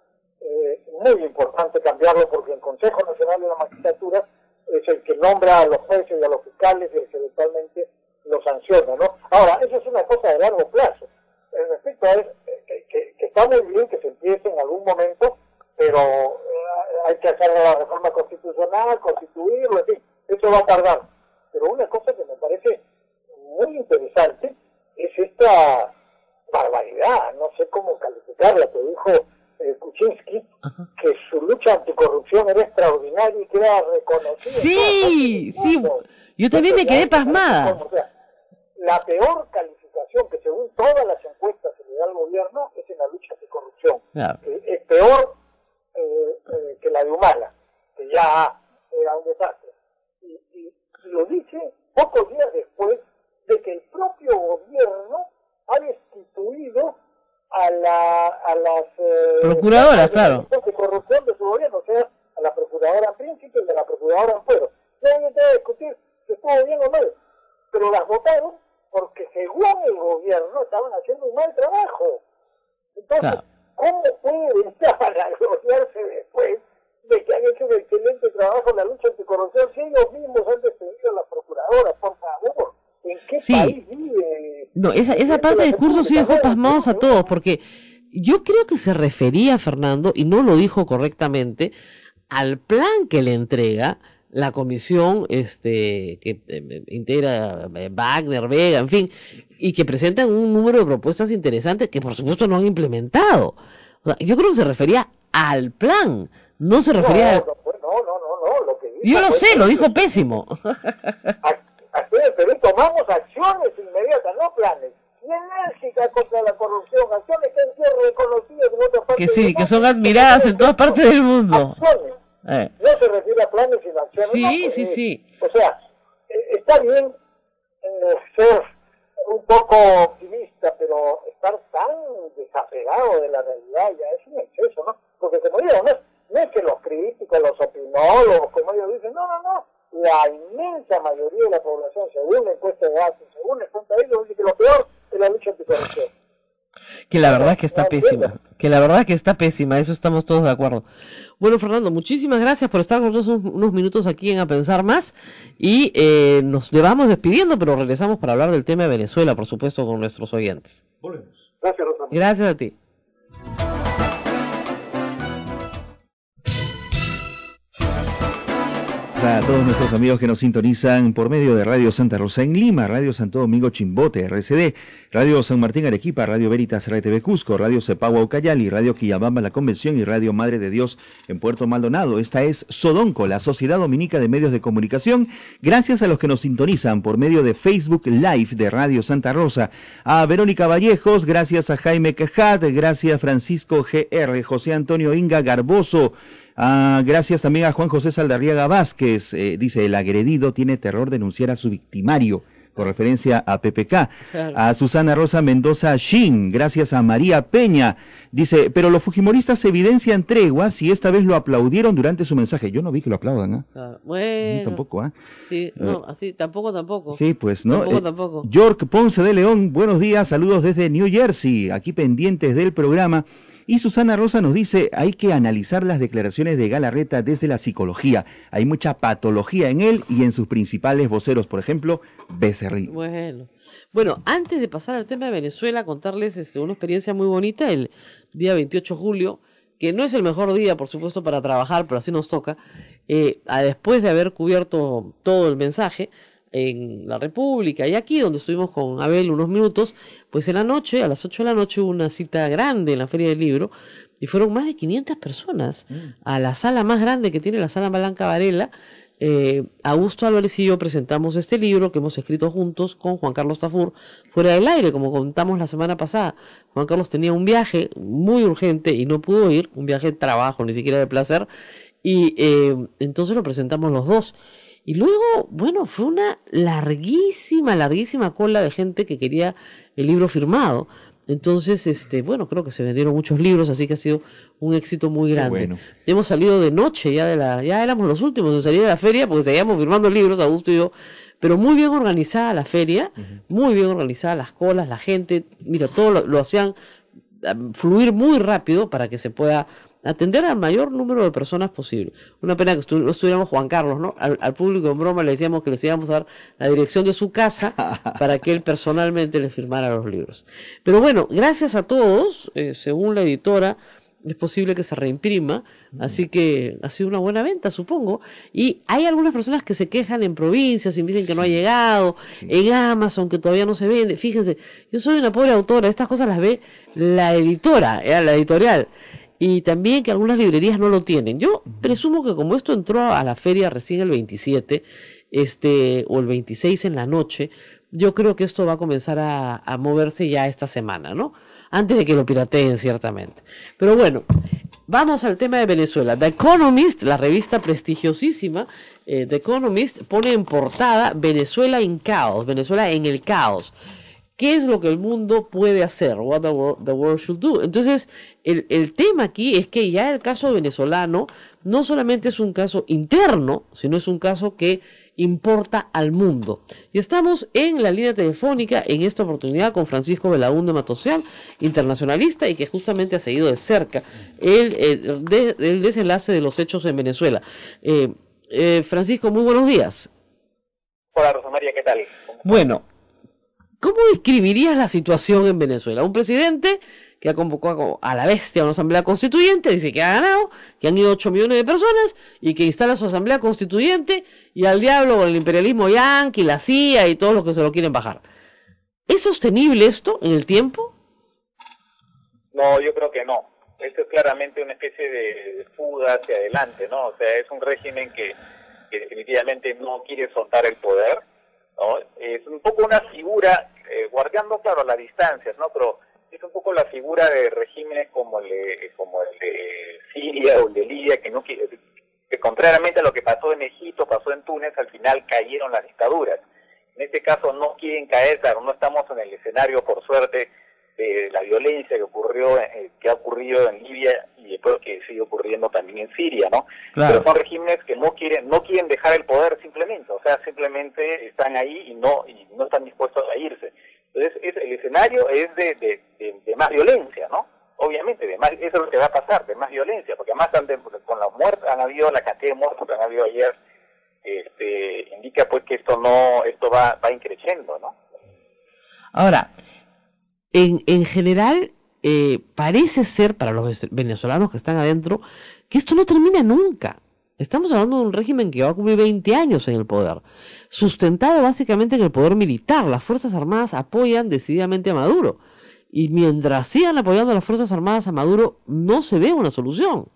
muy importante cambiarlo porque el Consejo Nacional de la Magistratura es el que nombra a los jueces y a los fiscales y el que eventualmente los sanciona, ¿no? Ahora, eso es una cosa de largo plazo. Respecto a eso, que está muy bien que se empiece en algún momento, pero hay que hacer la reforma constitucional, constituirlo, en fin, eso va a tardar. Pero una cosa que me parece muy interesante es esta barbaridad, no sé cómo calificarla, que dijo Kuczynski, que su lucha anticorrupción era extraordinaria y que era reconocida. Sí, sí, yo también me quedé pasmada. O sea, la peor calificación que según todas las encuestas se le da al gobierno es en la lucha anticorrupción. Claro. Es peor que la de Humala, que ya era un desastre. Y lo dice pocos días después de que el propio gobierno ha destituido a las procuradoras, claro, de corrupción de su gobierno, o sea, a la procuradora Príncipe y a la procuradora Ampuero. No hay que discutir si estuvo bien o mal, pero las votaron porque según el gobierno estaban haciendo un mal trabajo. Entonces, claro, ¿cómo puede estar para gloriarse después de que han hecho un excelente trabajo en la lucha anticorrupción si ellos mismos han despedido a las procuradoras? Por favor, ¿en qué país vive? No, esa parte del discurso sí dejó pasmados a todos, porque yo creo que se refería, Fernando, y no lo dijo correctamente, al plan que le entrega la comisión que integra Wagner, Vega, en fin, y que presentan un número de propuestas interesantes que por supuesto no han implementado. O sea, yo creo que se refería al plan, no se refería No, lo que dijo yo lo sé, lo dijo pésimo. Aquí en el Perú tomamos acciones inmediatas, no planes. Y enérgicas contra la corrupción, acciones que han sido reconocidas en otras partes Que sí, del que mundo. son admiradas en todas partes del mundo. Acciones. No se refiere a planes sino acciones. Sí, no, sí. O sea, está bien ser un poco optimista, pero estar tan desapegado de la realidad ya es un exceso, ¿no? Porque como digo, no es que los críticos, los opinólogos, como ellos dicen, no. La inmensa mayoría de la población, según la encuesta de datos, según la encuesta de ellos, dice que lo peor es la lucha anticorrupción. Que la verdad es que está pésima, eso estamos todos de acuerdo. Bueno, Fernando, muchísimas gracias por estar con nosotros unos minutos aquí en A Pensar Más y nos vamos despidiendo, pero regresamos para hablar del tema de Venezuela, por supuesto, con nuestros oyentes. Volvemos. Gracias, Rosa. Gracias a ti. A todos nuestros amigos que nos sintonizan por medio de Radio Santa Rosa en Lima, Radio Santo Domingo Chimbote, RCD, Radio San Martín Arequipa, Radio Veritas RTV Cusco, Radio Cepagua Ucayali, Radio Quillabamba La Convención y Radio Madre de Dios en Puerto Maldonado. Esta es Sodonco, la Sociedad Dominica de Medios de Comunicación. Gracias a los que nos sintonizan por medio de Facebook Live de Radio Santa Rosa. A Verónica Vallejos, gracias a Jaime Quejat, gracias Francisco GR, José Antonio Inga Garboso. Gracias también a Juan José Saldarriaga Vázquez, dice, el agredido tiene terror de denunciar a su victimario, con referencia a PPK. A Susana Rosa Mendoza Shin, gracias a María Peña, Dice, pero los fujimoristas evidencian treguas y esta vez lo aplaudieron durante su mensaje. Yo no vi que lo aplaudan, ¿ah? Claro. Bueno. Tampoco, ¿ah? Sí, no, así, tampoco. Sí, pues, ¿no? Tampoco. York Ponce de León, buenos días, saludos desde New Jersey, aquí pendientes del programa. Y Susana Rosa nos dice, hay que analizar las declaraciones de Galarreta desde la psicología. Hay mucha patología en él y en sus principales voceros, por ejemplo, Becerril. Bueno, antes de pasar al tema de Venezuela, contarles una experiencia muy bonita el día 28 de julio, que no es el mejor día, por supuesto, para trabajar, pero así nos toca. Después de haber cubierto todo el mensaje en la República y aquí, donde estuvimos con Abel unos minutos, pues en la noche, a las 8 de la noche, hubo una cita grande en la Feria del Libro y fueron más de 500 personas a la sala más grande que tiene la Sala Blanca Varela. Augusto Álvarez y yo presentamos este libro que hemos escrito juntos con Juan Carlos Tafur fuera del aire, como contamos la semana pasada. Juan Carlos tenía un viaje muy urgente y no pudo ir, un viaje de trabajo, ni siquiera de placer, y entonces lo presentamos los dos. Y luego, bueno, fue una larguísima cola de gente que quería el libro firmado. Entonces, bueno, creo que se vendieron muchos libros, así que ha sido un éxito muy grande. Bueno. Hemos salido de noche ya éramos los últimos en salir de la feria porque seguíamos firmando libros, Augusto y yo, pero muy bien organizada la feria, muy bien organizada las colas, la gente, mira, todo lo hacían fluir muy rápido para que se pueda atender al mayor número de personas posible. Una pena que estuviéramos Juan Carlos, ¿no? Al público en broma le decíamos que les íbamos a dar la dirección de su casa para que él personalmente les firmara los libros. Pero bueno, gracias a todos, según la editora, es posible que se reimprima, así que ha sido una buena venta, supongo. Y hay algunas personas que se quejan en provincias y dicen que no ha llegado, en Amazon, que todavía no se vende. Fíjense, yo soy una pobre autora, estas cosas las ve la editora, la editorial. Y también que algunas librerías no lo tienen. Yo presumo que como esto entró a la feria recién el 27, o el 26 en la noche, yo creo que esto va a comenzar a moverse ya esta semana, ¿no? Antes de que lo pirateen, ciertamente. Pero bueno, vamos al tema de Venezuela. The Economist, la revista prestigiosísima, The Economist, pone en portada Venezuela in Chaos, Venezuela en el caos. ¿Qué es lo que el mundo puede hacer? What the world should do. Entonces, el tema aquí es que ya el caso venezolano no solamente es un caso interno, sino es un caso que importa al mundo. Y estamos en la línea telefónica en esta oportunidad con Francisco Belaúnde Matosian, internacionalista y que justamente ha seguido de cerca el desenlace de los hechos en Venezuela. Francisco, muy buenos días. Hola, Rosa María, ¿qué tal? Bueno, ¿cómo describirías la situación en Venezuela? Un presidente que ha convocado a la bestia a una asamblea constituyente, dice que ha ganado, que han ido 8 millones de personas y que instala su asamblea constituyente y al diablo con el imperialismo yanqui, la CIA y todos los que se lo quieren bajar. ¿Es sostenible esto en el tiempo? No, yo creo que no. Esto es claramente una especie de fuga hacia adelante, ¿no? O sea, es un régimen que definitivamente no quiere soltar el poder, ¿no? Es un poco una figura, guardando, claro, las distancias, ¿no? Pero es un poco la figura de regímenes como el de Siria o el de Libia, que contrariamente a lo que pasó en Egipto, pasó en Túnez, al final cayeron las dictaduras. En este caso no quieren caer, claro, no estamos en el escenario, por suerte, de la violencia que ha ocurrido en Libia y después que sigue ocurriendo también en Siria, ¿no? Claro. Pero son regímenes que no quieren dejar el poder simplemente, o sea, simplemente están ahí y no están dispuestos a irse. Entonces, el escenario es de más violencia, ¿no? Obviamente, eso es lo que va a pasar, de más violencia, porque además con las muertes, la cantidad de muertos que han habido ayer, indica pues que esto va increciendo, ¿no? Ahora, en general, parece ser para los venezolanos que están adentro que esto no termina nunca. Estamos hablando de un régimen que va a cumplir 20 años en el poder, sustentado básicamente en el poder militar. Las Fuerzas Armadas apoyan decididamente a Maduro. Y mientras sigan apoyando a las Fuerzas Armadas a Maduro, no se ve una solución.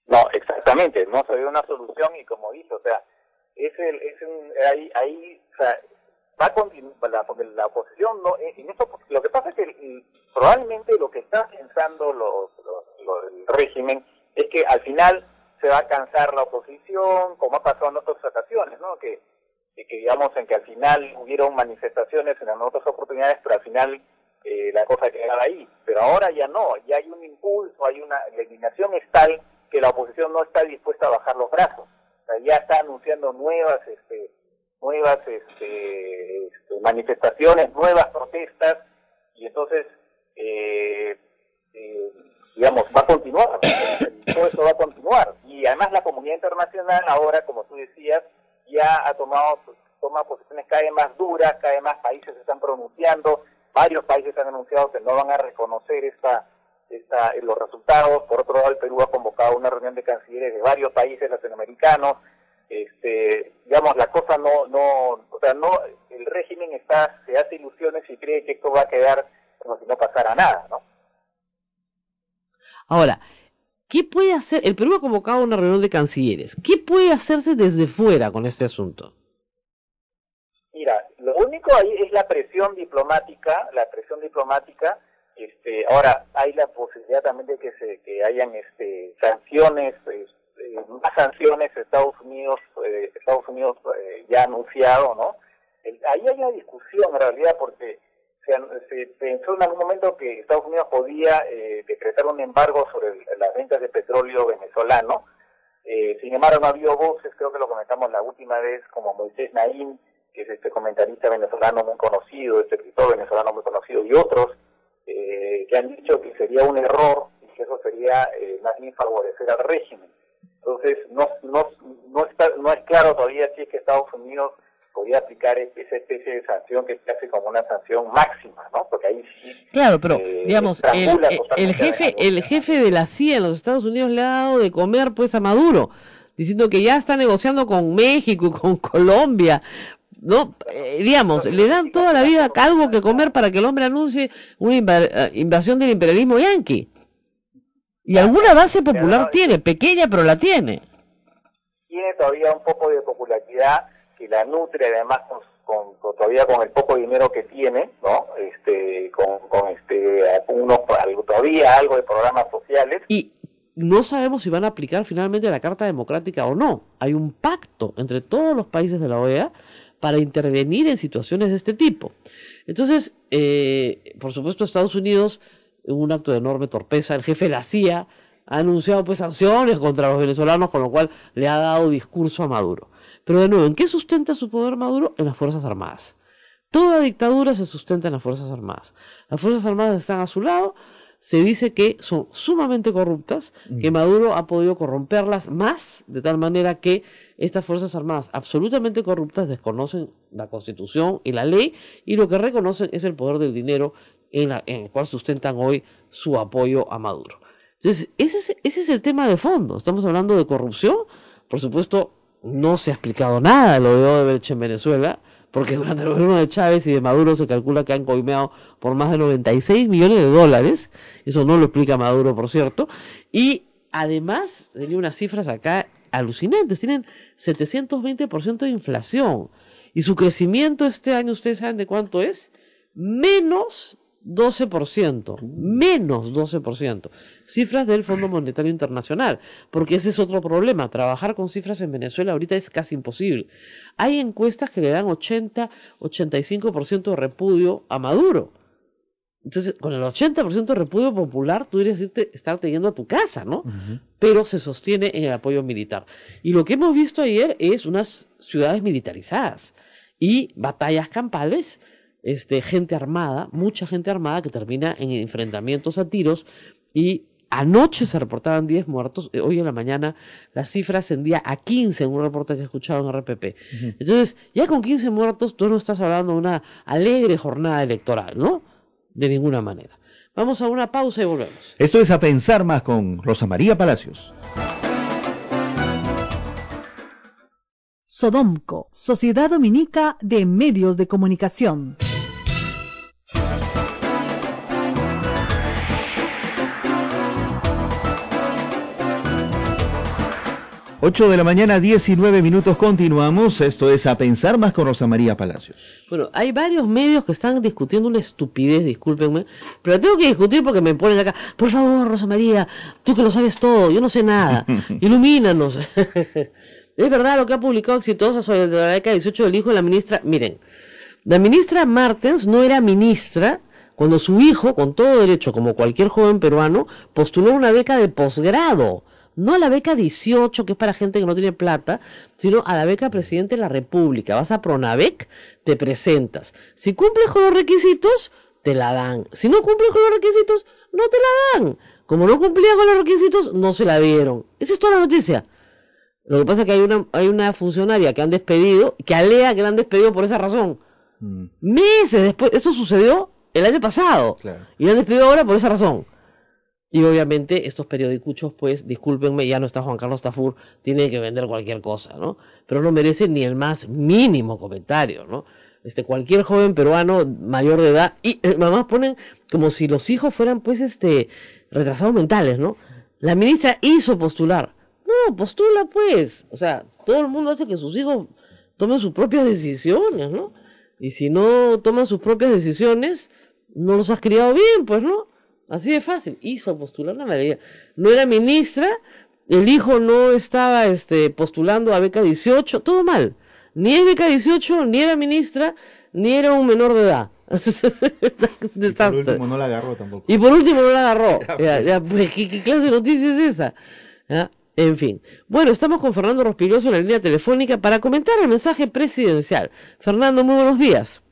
No, exactamente, no se ve una solución y como dije, o sea, o sea, va a continuar, porque la oposición no, en eso, lo que pasa es que probablemente lo que está pensando el régimen es que al final se va a cansar la oposición, como ha pasado en otras ocasiones, ¿no? Que digamos en que al final hubieron manifestaciones en otras oportunidades, pero al final la cosa quedaba ahí. Pero ahora ya no, ya hay un impulso, la indignación es tal que la oposición no está dispuesta a bajar los brazos. O sea, ya está anunciando nuevas manifestaciones, nuevas protestas, y entonces, digamos, va a continuar, todo eso va a continuar. Y además la comunidad internacional ahora, como tú decías, ya toma posiciones cada vez más duras, cada vez más países se están pronunciando, varios países han anunciado que no van a reconocer los resultados. Por otro lado, el Perú ha convocado una reunión de cancilleres de varios países latinoamericanos. Digamos, la cosa el régimen se hace ilusiones y cree que esto va a quedar como si no pasara nada, ¿no? Ahora, ¿qué puede hacer? El Perú ha convocado una reunión de cancilleres. ¿Qué puede hacerse desde fuera con este asunto? Mira, lo único ahí es la presión diplomática. Ahora hay la posibilidad también de que hayan sanciones, más sanciones. Estados Unidos ya ha anunciado, ¿no? Ahí hay una discusión en realidad, porque se pensó en algún momento que Estados Unidos podía decretar un embargo sobre las ventas de petróleo venezolano. Sin embargo, no ha habido voces, creo que lo comentamos la última vez, como Moisés Naim, que es este comentarista venezolano muy conocido, este escritor venezolano muy conocido, y otros que han dicho que sería un error y que eso sería más bien favorecer al régimen. Entonces, no es claro todavía si es que Estados Unidos podría aplicar esa especie de sanción que se hace como una sanción máxima, ¿no? Porque ahí sí... Claro, pero, digamos, el jefe de la CIA en los Estados Unidos le ha dado de comer, pues, a Maduro, diciendo que ya está negociando con México y con Colombia, ¿no? Digamos, le dan toda la vida algo que comer para que el hombre anuncie una invasión del imperialismo yanqui. Y alguna base popular tiene, pequeña, pero la tiene. Tiene todavía un poco de popularidad, que la nutre además todavía con el poco dinero que tiene, ¿no? Todavía algo de programas sociales. Y no sabemos si van a aplicar finalmente la Carta Democrática o no. Hay un pacto entre todos los países de la OEA para intervenir en situaciones de este tipo. Entonces, por supuesto, Estados Unidos, en un acto de enorme torpeza, el jefe de la CIA ha anunciado pues sanciones contra los venezolanos, con lo cual le ha dado discurso a Maduro. Pero de nuevo, ¿en qué sustenta su poder Maduro? En las Fuerzas Armadas. Toda dictadura se sustenta en las Fuerzas Armadas. Las Fuerzas Armadas están a su lado. Se dice que son sumamente corruptas, que Maduro ha podido corromperlas más, de tal manera que estas Fuerzas Armadas absolutamente corruptas desconocen la Constitución y la ley, y lo que reconocen es el poder del dinero en el cual sustentan hoy su apoyo a Maduro. Entonces, ese es el tema de fondo. Estamos hablando de corrupción. Por supuesto, no se ha explicado nada de lo de Odebrecht en Venezuela, porque durante el gobierno de Chávez y de Maduro se calcula que han coimeado por más de 96 millones de dólares. Eso no lo explica Maduro, por cierto. Y además, tenía unas cifras acá alucinantes. Tienen 720% de inflación. Y su crecimiento este año, ¿ustedes saben de cuánto es? Menos 12%, menos 12%. Cifras del Fondo Monetario Internacional, porque ese es otro problema. Trabajar con cifras en Venezuela ahorita es casi imposible. Hay encuestas que le dan 80-85% de repudio a Maduro. Entonces, con el 80% de repudio popular, tú deberías estar yendo a tu casa, ¿no? Pero se sostiene en el apoyo militar. Y lo que hemos visto ayer es unas ciudades militarizadas y batallas campales, gente armada, mucha gente armada que termina en enfrentamientos a tiros, y anoche se reportaban 10 muertos, hoy en la mañana la cifra ascendía a 15 en un reporte que he escuchado en RPP. Entonces, ya con 15 muertos tú no estás hablando de una alegre jornada electoral, ¿no? De ninguna manera. Vamos a una pausa y volvemos. Esto es A Pensar Más con Rosa María Palacios. Sodomco, Sociedad Dominica de Medios de Comunicación. Ocho de la mañana, 19 minutos, continuamos. Esto es A Pensar Más con Rosa María Palacios. Bueno, hay varios medios que están discutiendo una estupidez, discúlpenme, pero la tengo que discutir porque me ponen acá. Por favor, Rosa María, tú que lo sabes todo, yo no sé nada, ilumínanos. Es verdad lo que ha publicado Exitosa sobre la década 18 del hijo de la ministra. Miren, la ministra Martens no era ministra cuando su hijo, con todo derecho, como cualquier joven peruano, postuló una beca de posgrado. No a la beca 18, que es para gente que no tiene plata, sino a la beca Presidente de la República. Vas a Pronavec, te presentas. Si cumples con los requisitos, te la dan. Si no cumples con los requisitos, no te la dan. Como no cumplía con los requisitos, no se la dieron. Esa es toda la noticia. Lo que pasa es que hay una funcionaria que han despedido, que alega que la han despedido por esa razón. Meses después, esto sucedió el año pasado. Claro. Y la han despedido ahora por esa razón. Y obviamente estos periodicuchos, pues, discúlpenme, ya no está Juan Carlos Tafur, tiene que vender cualquier cosa, ¿no? Pero no merece ni el más mínimo comentario, ¿no? Cualquier joven peruano mayor de edad, y mamás ponen como si los hijos fueran, pues, retrasados mentales, ¿no? La ministra hizo postular. No, postula, pues. O sea, todo el mundo hace que sus hijos tomen sus propias decisiones, ¿no? Y si no toman sus propias decisiones, no los has criado bien, pues, ¿no? Así de fácil. Hizo postular una maravilla. No era ministra, el hijo no estaba postulando a beca 18, todo mal. Ni es beca 18, ni era ministra, ni era un menor de edad. Y por último no la agarró tampoco. Y por último no la agarró. Pues, ¿qué clase de noticia es esa? ¿Ya? En fin. Bueno, estamos con Fernando Rospiglioso en la línea telefónica para comentar el mensaje presidencial. Fernando, muy buenos días.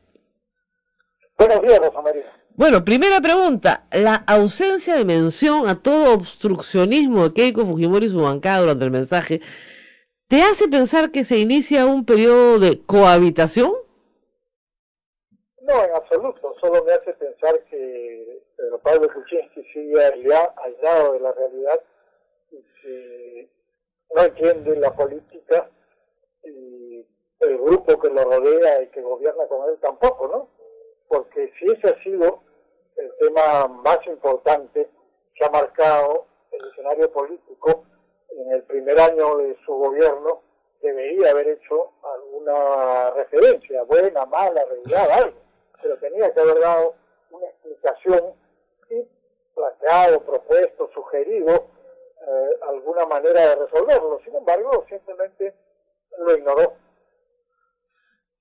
Buenos días, Rosa María. Bueno, primera pregunta. La ausencia de mención a todo obstruccionismo de Keiko Fujimori y su bancada durante el mensaje, ¿te hace pensar que se inicia un periodo de cohabitación? No, en absoluto. Solo me hace pensar que Pedro Pablo Kuczynski sigue aislado de la realidad y que no entiende la política, y el grupo que lo rodea y que gobierna con él tampoco, ¿no? Porque si ese ha sido el tema más importante que ha marcado el escenario político en el primer año de su gobierno, debería haber hecho alguna referencia, buena, mala, regular, algo, pero tenía que haber dado una explicación y planteado, propuesto, sugerido alguna manera de resolverlo. Sin embargo, simplemente lo ignoró.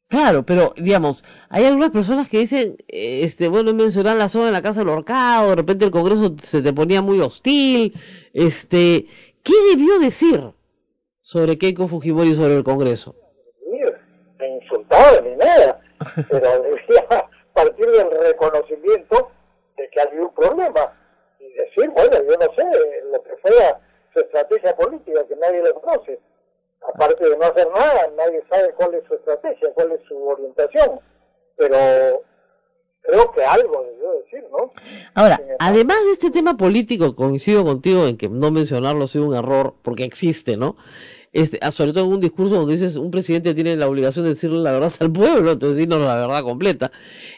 Claro, pero digamos, hay algunas personas que dicen, bueno, mencionar la zona en la Casa del Horcado, de repente el Congreso se te ponía muy hostil, ¿qué debió decir sobre Keiko Fujimori y sobre el Congreso? Me insultaba ni nada, pero debía partir del reconocimiento de que había un problema y decir, bueno, yo no sé, lo que fuera su estrategia política, que nadie lo conoce. Aparte de no hacer nada, nadie sabe cuál es su estrategia, cuál es su orientación, pero creo que algo debió decir, ¿no? Ahora, además de este tema político, coincido contigo en que no mencionarlo ha sido un error, porque existe, ¿no? Sobre todo en un discurso donde dices, un presidente tiene la obligación de decirle la verdad al pueblo, entonces decirnos la verdad completa.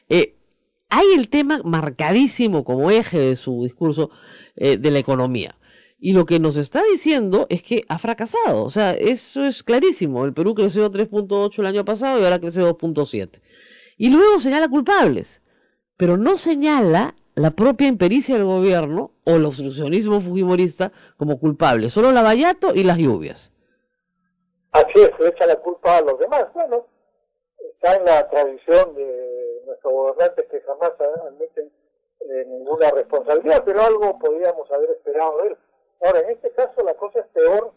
Hay el tema marcadísimo como eje de su discurso de la economía. Y lo que nos está diciendo es que ha fracasado. O sea, eso es clarísimo. El Perú creció 3.8 el año pasado y ahora crece 2.7. Y luego señala culpables. Pero no señala la propia impericia del gobierno o el obstruccionismo fujimorista como culpables. Solo Lavallato y las lluvias. Así es, le echa la culpa a los demás. Bueno, está en la tradición de nuestros gobernantes que jamás admiten ninguna responsabilidad, pero algo podríamos haber esperado de él. Ahora, en este caso la cosa es peor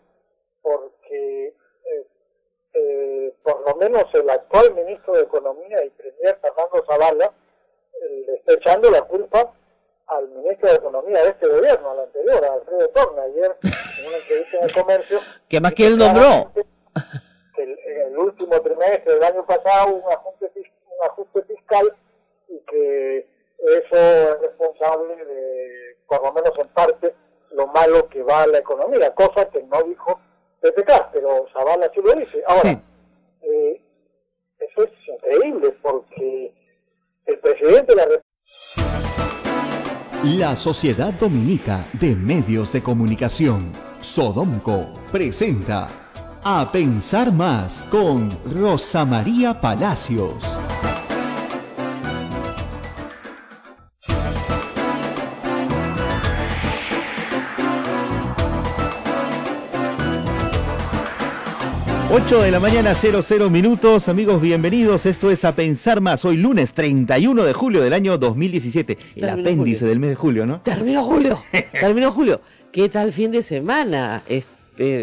porque por lo menos el actual ministro de Economía y Premier, Fernando Zavala, le está echando la culpa al ministro de Economía de este gobierno, al anterior, a Alfredo Torna, ayer en una entrevista en El Comercio. ¿Qué más que él nombró? Que en el último trimestre del año pasado hubo un ajuste fiscal y que eso es responsable de, por lo menos en parte, lo malo que va a la economía, cosa que no dijo PPK, pero Zavala sí lo dice. Ahora, sí. Eso es increíble porque el presidente de la República... La Sociedad Dominica de Medios de Comunicación, Sodomco, presenta A Pensar Más con Rosa María Palacios. 8 de la mañana, 00 minutos. Amigos, bienvenidos. Esto es A Pensar Más. Hoy lunes 31 de julio del año 2017. El apéndice del mes de julio, ¿no? Terminó julio. ¿Qué tal fin de semana?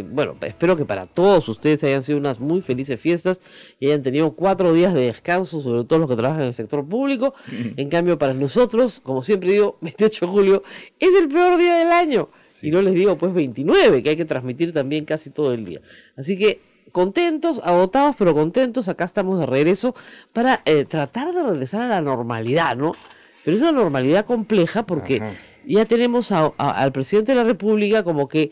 Bueno, espero que para todos ustedes hayan sido unas muy felices fiestas y hayan tenido 4 días de descanso, sobre todo los que trabajan en el sector público. En cambio, para nosotros, como siempre digo, 28 de julio es el peor día del año. Sí. Y no les digo, pues 29, que hay que transmitir también casi todo el día. Así que contentos, agotados, pero contentos. Acá estamos de regreso para tratar de regresar a la normalidad, ¿no? Pero es una normalidad compleja porque ya tenemos al presidente de la República como que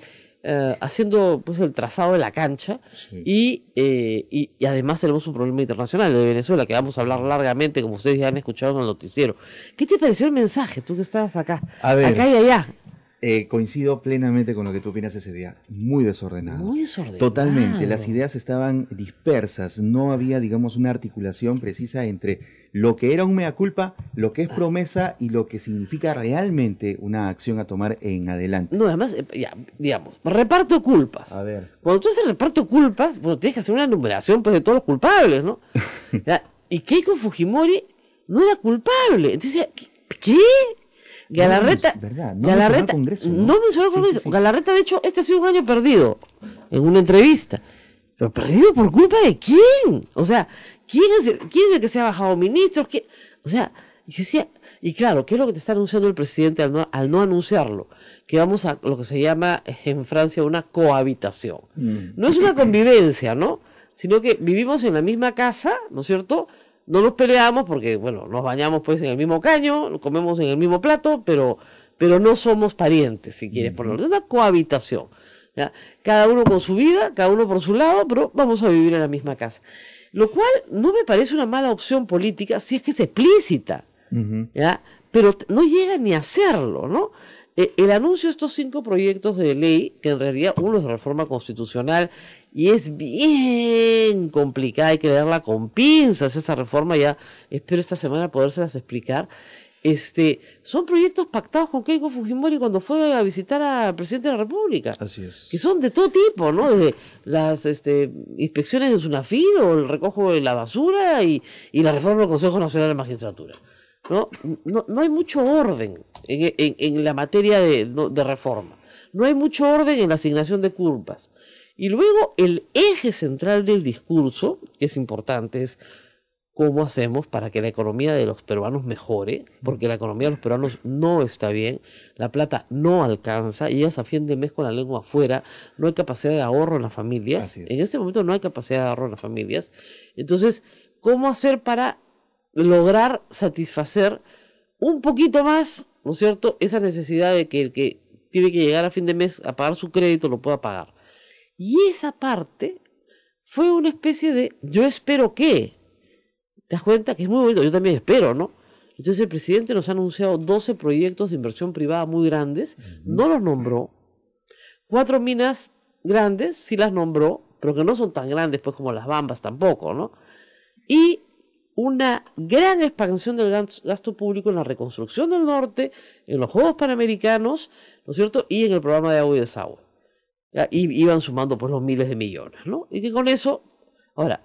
haciendo pues el trazado de la cancha, sí. y además tenemos un problema internacional de Venezuela que vamos a hablar largamente, como ustedes ya han escuchado en el noticiero. ¿Qué te pareció el mensaje, tú que estabas acá? A ver, acá y allá. Coincido plenamente con lo que tú opinas ese día. Muy desordenado. Muy desordenado. Totalmente. Las ideas estaban dispersas. No había, digamos, una articulación precisa entre lo que era un mea culpa, lo que es promesa y lo que significa realmente una acción a tomar en adelante. No, además, ya, digamos, reparto culpas. A ver. Cuando tú haces reparto culpas, bueno, tienes que hacer una enumeración pues, de todos los culpables, ¿no? ¿Ya? Y Keiko Fujimori no era culpable. Entonces, ¿qué? Galarreta, no mencionó al Congreso. No mencionó al Congreso. Sí. Galarreta, de hecho, este ha sido un año perdido en una entrevista. ¿Pero perdido por culpa de quién? O sea, ¿quién es el que se ha bajado ministros? O sea, yo decía, y claro, ¿qué es lo que te está anunciando el presidente al no anunciarlo? Que vamos a lo que se llama en Francia una cohabitación. No es una convivencia, ¿no? Sino que vivimos en la misma casa, ¿no es cierto? No nos peleamos porque, bueno, nos bañamos pues en el mismo caño, comemos en el mismo plato, pero no somos parientes, si quieres ponerlo. Es una cohabitación, ¿ya? Cada uno con su vida, cada uno por su lado, pero vamos a vivir en la misma casa. Lo cual no me parece una mala opción política si es que es explícita, ¿ya? Pero no llega ni a hacerlo, ¿no? El anuncio de estos 5 proyectos de ley, que en realidad uno es de reforma constitucional y es bien complicada, hay que leerla con pinzas esa reforma, ya espero esta semana podérselas explicar. Son proyectos pactados con Keiko Fujimori cuando fue a visitar al presidente de la República. Así es. Que son de todo tipo, ¿no? Desde las inspecciones de Sunafido, el recojo de la basura y la reforma del Consejo Nacional de Magistratura. No hay mucho orden en la materia de reforma. No hay mucho orden en la asignación de culpas. Y luego el eje central del discurso, que es importante, es cómo hacemos para que la economía de los peruanos mejore, porque la economía de los peruanos no está bien, la plata no alcanza, y ellas a fin de mes con la lengua afuera, no hay capacidad de ahorro en las familias. En este momento no hay capacidad de ahorro en las familias. Entonces, ¿cómo hacer para lograr satisfacer un poquito más, ¿no es cierto?, esa necesidad de que el que tiene que llegar a fin de mes a pagar su crédito lo pueda pagar? Y esa parte fue una especie de yo espero que, ¿te das cuenta? Que es muy bonito, yo también espero, ¿no? Entonces el presidente nos ha anunciado 12 proyectos de inversión privada muy grandes, no los nombró. 4 minas grandes sí las nombró, pero que no son tan grandes pues como las Bambas tampoco, ¿no? Y una gran expansión del gasto público en la reconstrucción del norte, en los Juegos Panamericanos, ¿no es cierto? Y en el programa de agua y desagüe. ¿Ya? Y iban sumando pues los miles de millones, ¿no? Y que con eso, ahora,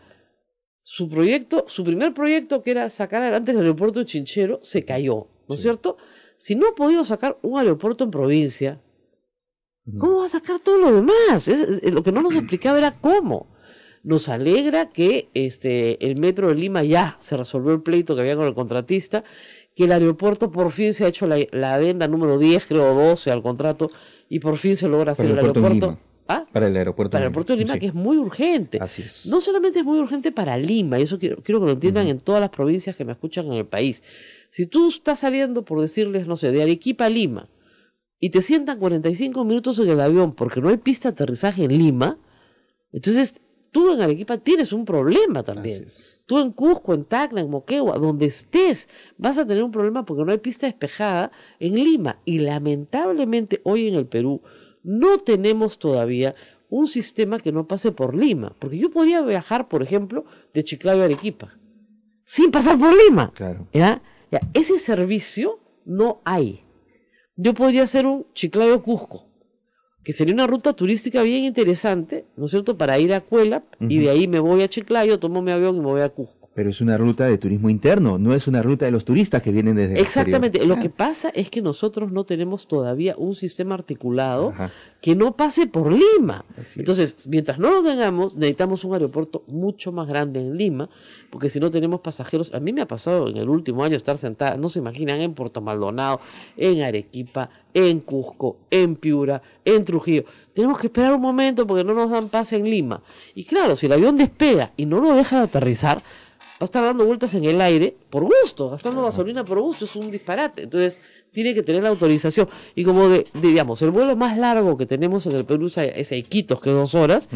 su primer proyecto, que era sacar adelante el aeropuerto de Chinchero, se cayó, ¿no es cierto? Si no ha podido sacar un aeropuerto en provincia, ¿cómo va a sacar todo lo demás? Lo que no nos explicaba era cómo. Nos alegra que el metro de Lima ya se resolvió el pleito que había con el contratista, que el aeropuerto por fin se ha hecho la adenda número 10, creo 12 al contrato, y por fin se logra hacer el aeropuerto. ¿Ah? Para el aeropuerto de Lima, sí. Que es muy urgente. Así es. No solamente es muy urgente para Lima, y eso quiero que lo entiendan en todas las provincias que me escuchan en el país. Si tú estás saliendo, por decirles, no sé, de Arequipa a Lima, y te sientan 45 minutos en el avión porque no hay pista de aterrizaje en Lima, entonces tú en Arequipa tienes un problema también. Tú en Cusco, en Tacna, en Moquegua, donde estés, vas a tener un problema porque no hay pista despejada en Lima. Y lamentablemente hoy en el Perú no tenemos todavía un sistema que no pase por Lima. Porque yo podría viajar, por ejemplo, de Chiclayo a Arequipa, sin pasar por Lima. Claro. ¿Ya? Ese servicio no hay. Yo podría hacer un Chiclayo-Cusco, que sería una ruta turística bien interesante, ¿no es cierto?, para ir a Cuelap, y de ahí me voy a Chiclayo, tomo mi avión y me voy a Cusco. Pero es una ruta de turismo interno, no es una ruta de los turistas que vienen desde el Exactamente. exterior. Lo que pasa es que nosotros no tenemos todavía un sistema articulado Ajá. que no pase por Lima. Así es. Entonces, mientras no lo tengamos, necesitamos un aeropuerto mucho más grande en Lima, porque si no tenemos pasajeros. A mí me ha pasado en el último año estar sentada, no se imaginan, en Puerto Maldonado, en Arequipa, en Cusco, en Piura, en Trujillo. Tenemos que esperar un momento porque no nos dan pase en Lima. Y claro, si el avión despega y no lo deja de aterrizar, va a estar dando vueltas en el aire por gusto, gastando gasolina por gusto, es un disparate. Entonces, tiene que tener la autorización. Y como digamos, el vuelo más largo que tenemos en el Perú es a Iquitos, que es 2 horas,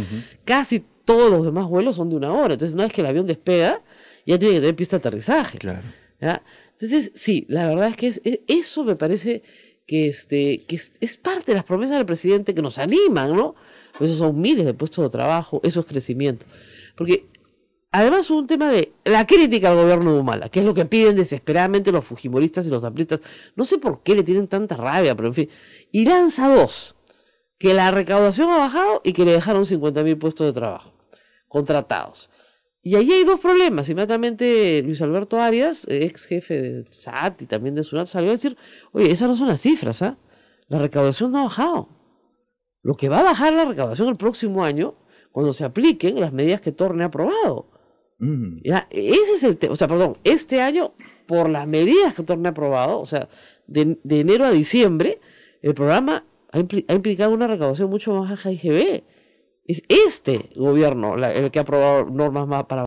casi todos los demás vuelos son de 1 hora. Entonces, una vez que el avión despega, ya tiene que tener pista de aterrizaje. Claro. ¿Ya? Entonces, sí, la verdad es que eso me parece que es parte de las promesas del presidente que nos animan, ¿no? Pues esos son miles de puestos de trabajo, eso es crecimiento. Porque además hubo un tema de la crítica al gobierno de Humala, que es lo que piden desesperadamente los fujimoristas y los amplistas. No sé por qué le tienen tanta rabia, pero en fin. Y lanza 2, que la recaudación ha bajado y que le dejaron 50.000 puestos de trabajo contratados. Y ahí hay 2 problemas. Inmediatamente Luis Alberto Arias, ex jefe de SAT y también de SUNAT, salió a decir, oye, esas no son las cifras, ¿ah? La recaudación no ha bajado. Lo que va a bajar la recaudación el próximo año, cuando se apliquen las medidas que Torne ha aprobado. ¿Ya? Ese es el tema. O sea, perdón, este año, por las medidas que Torne ha aprobado, o sea, de enero a diciembre, el programa ha implicado una recaudación mucho más baja de IGB. Es este gobierno el que ha aprobado normas más para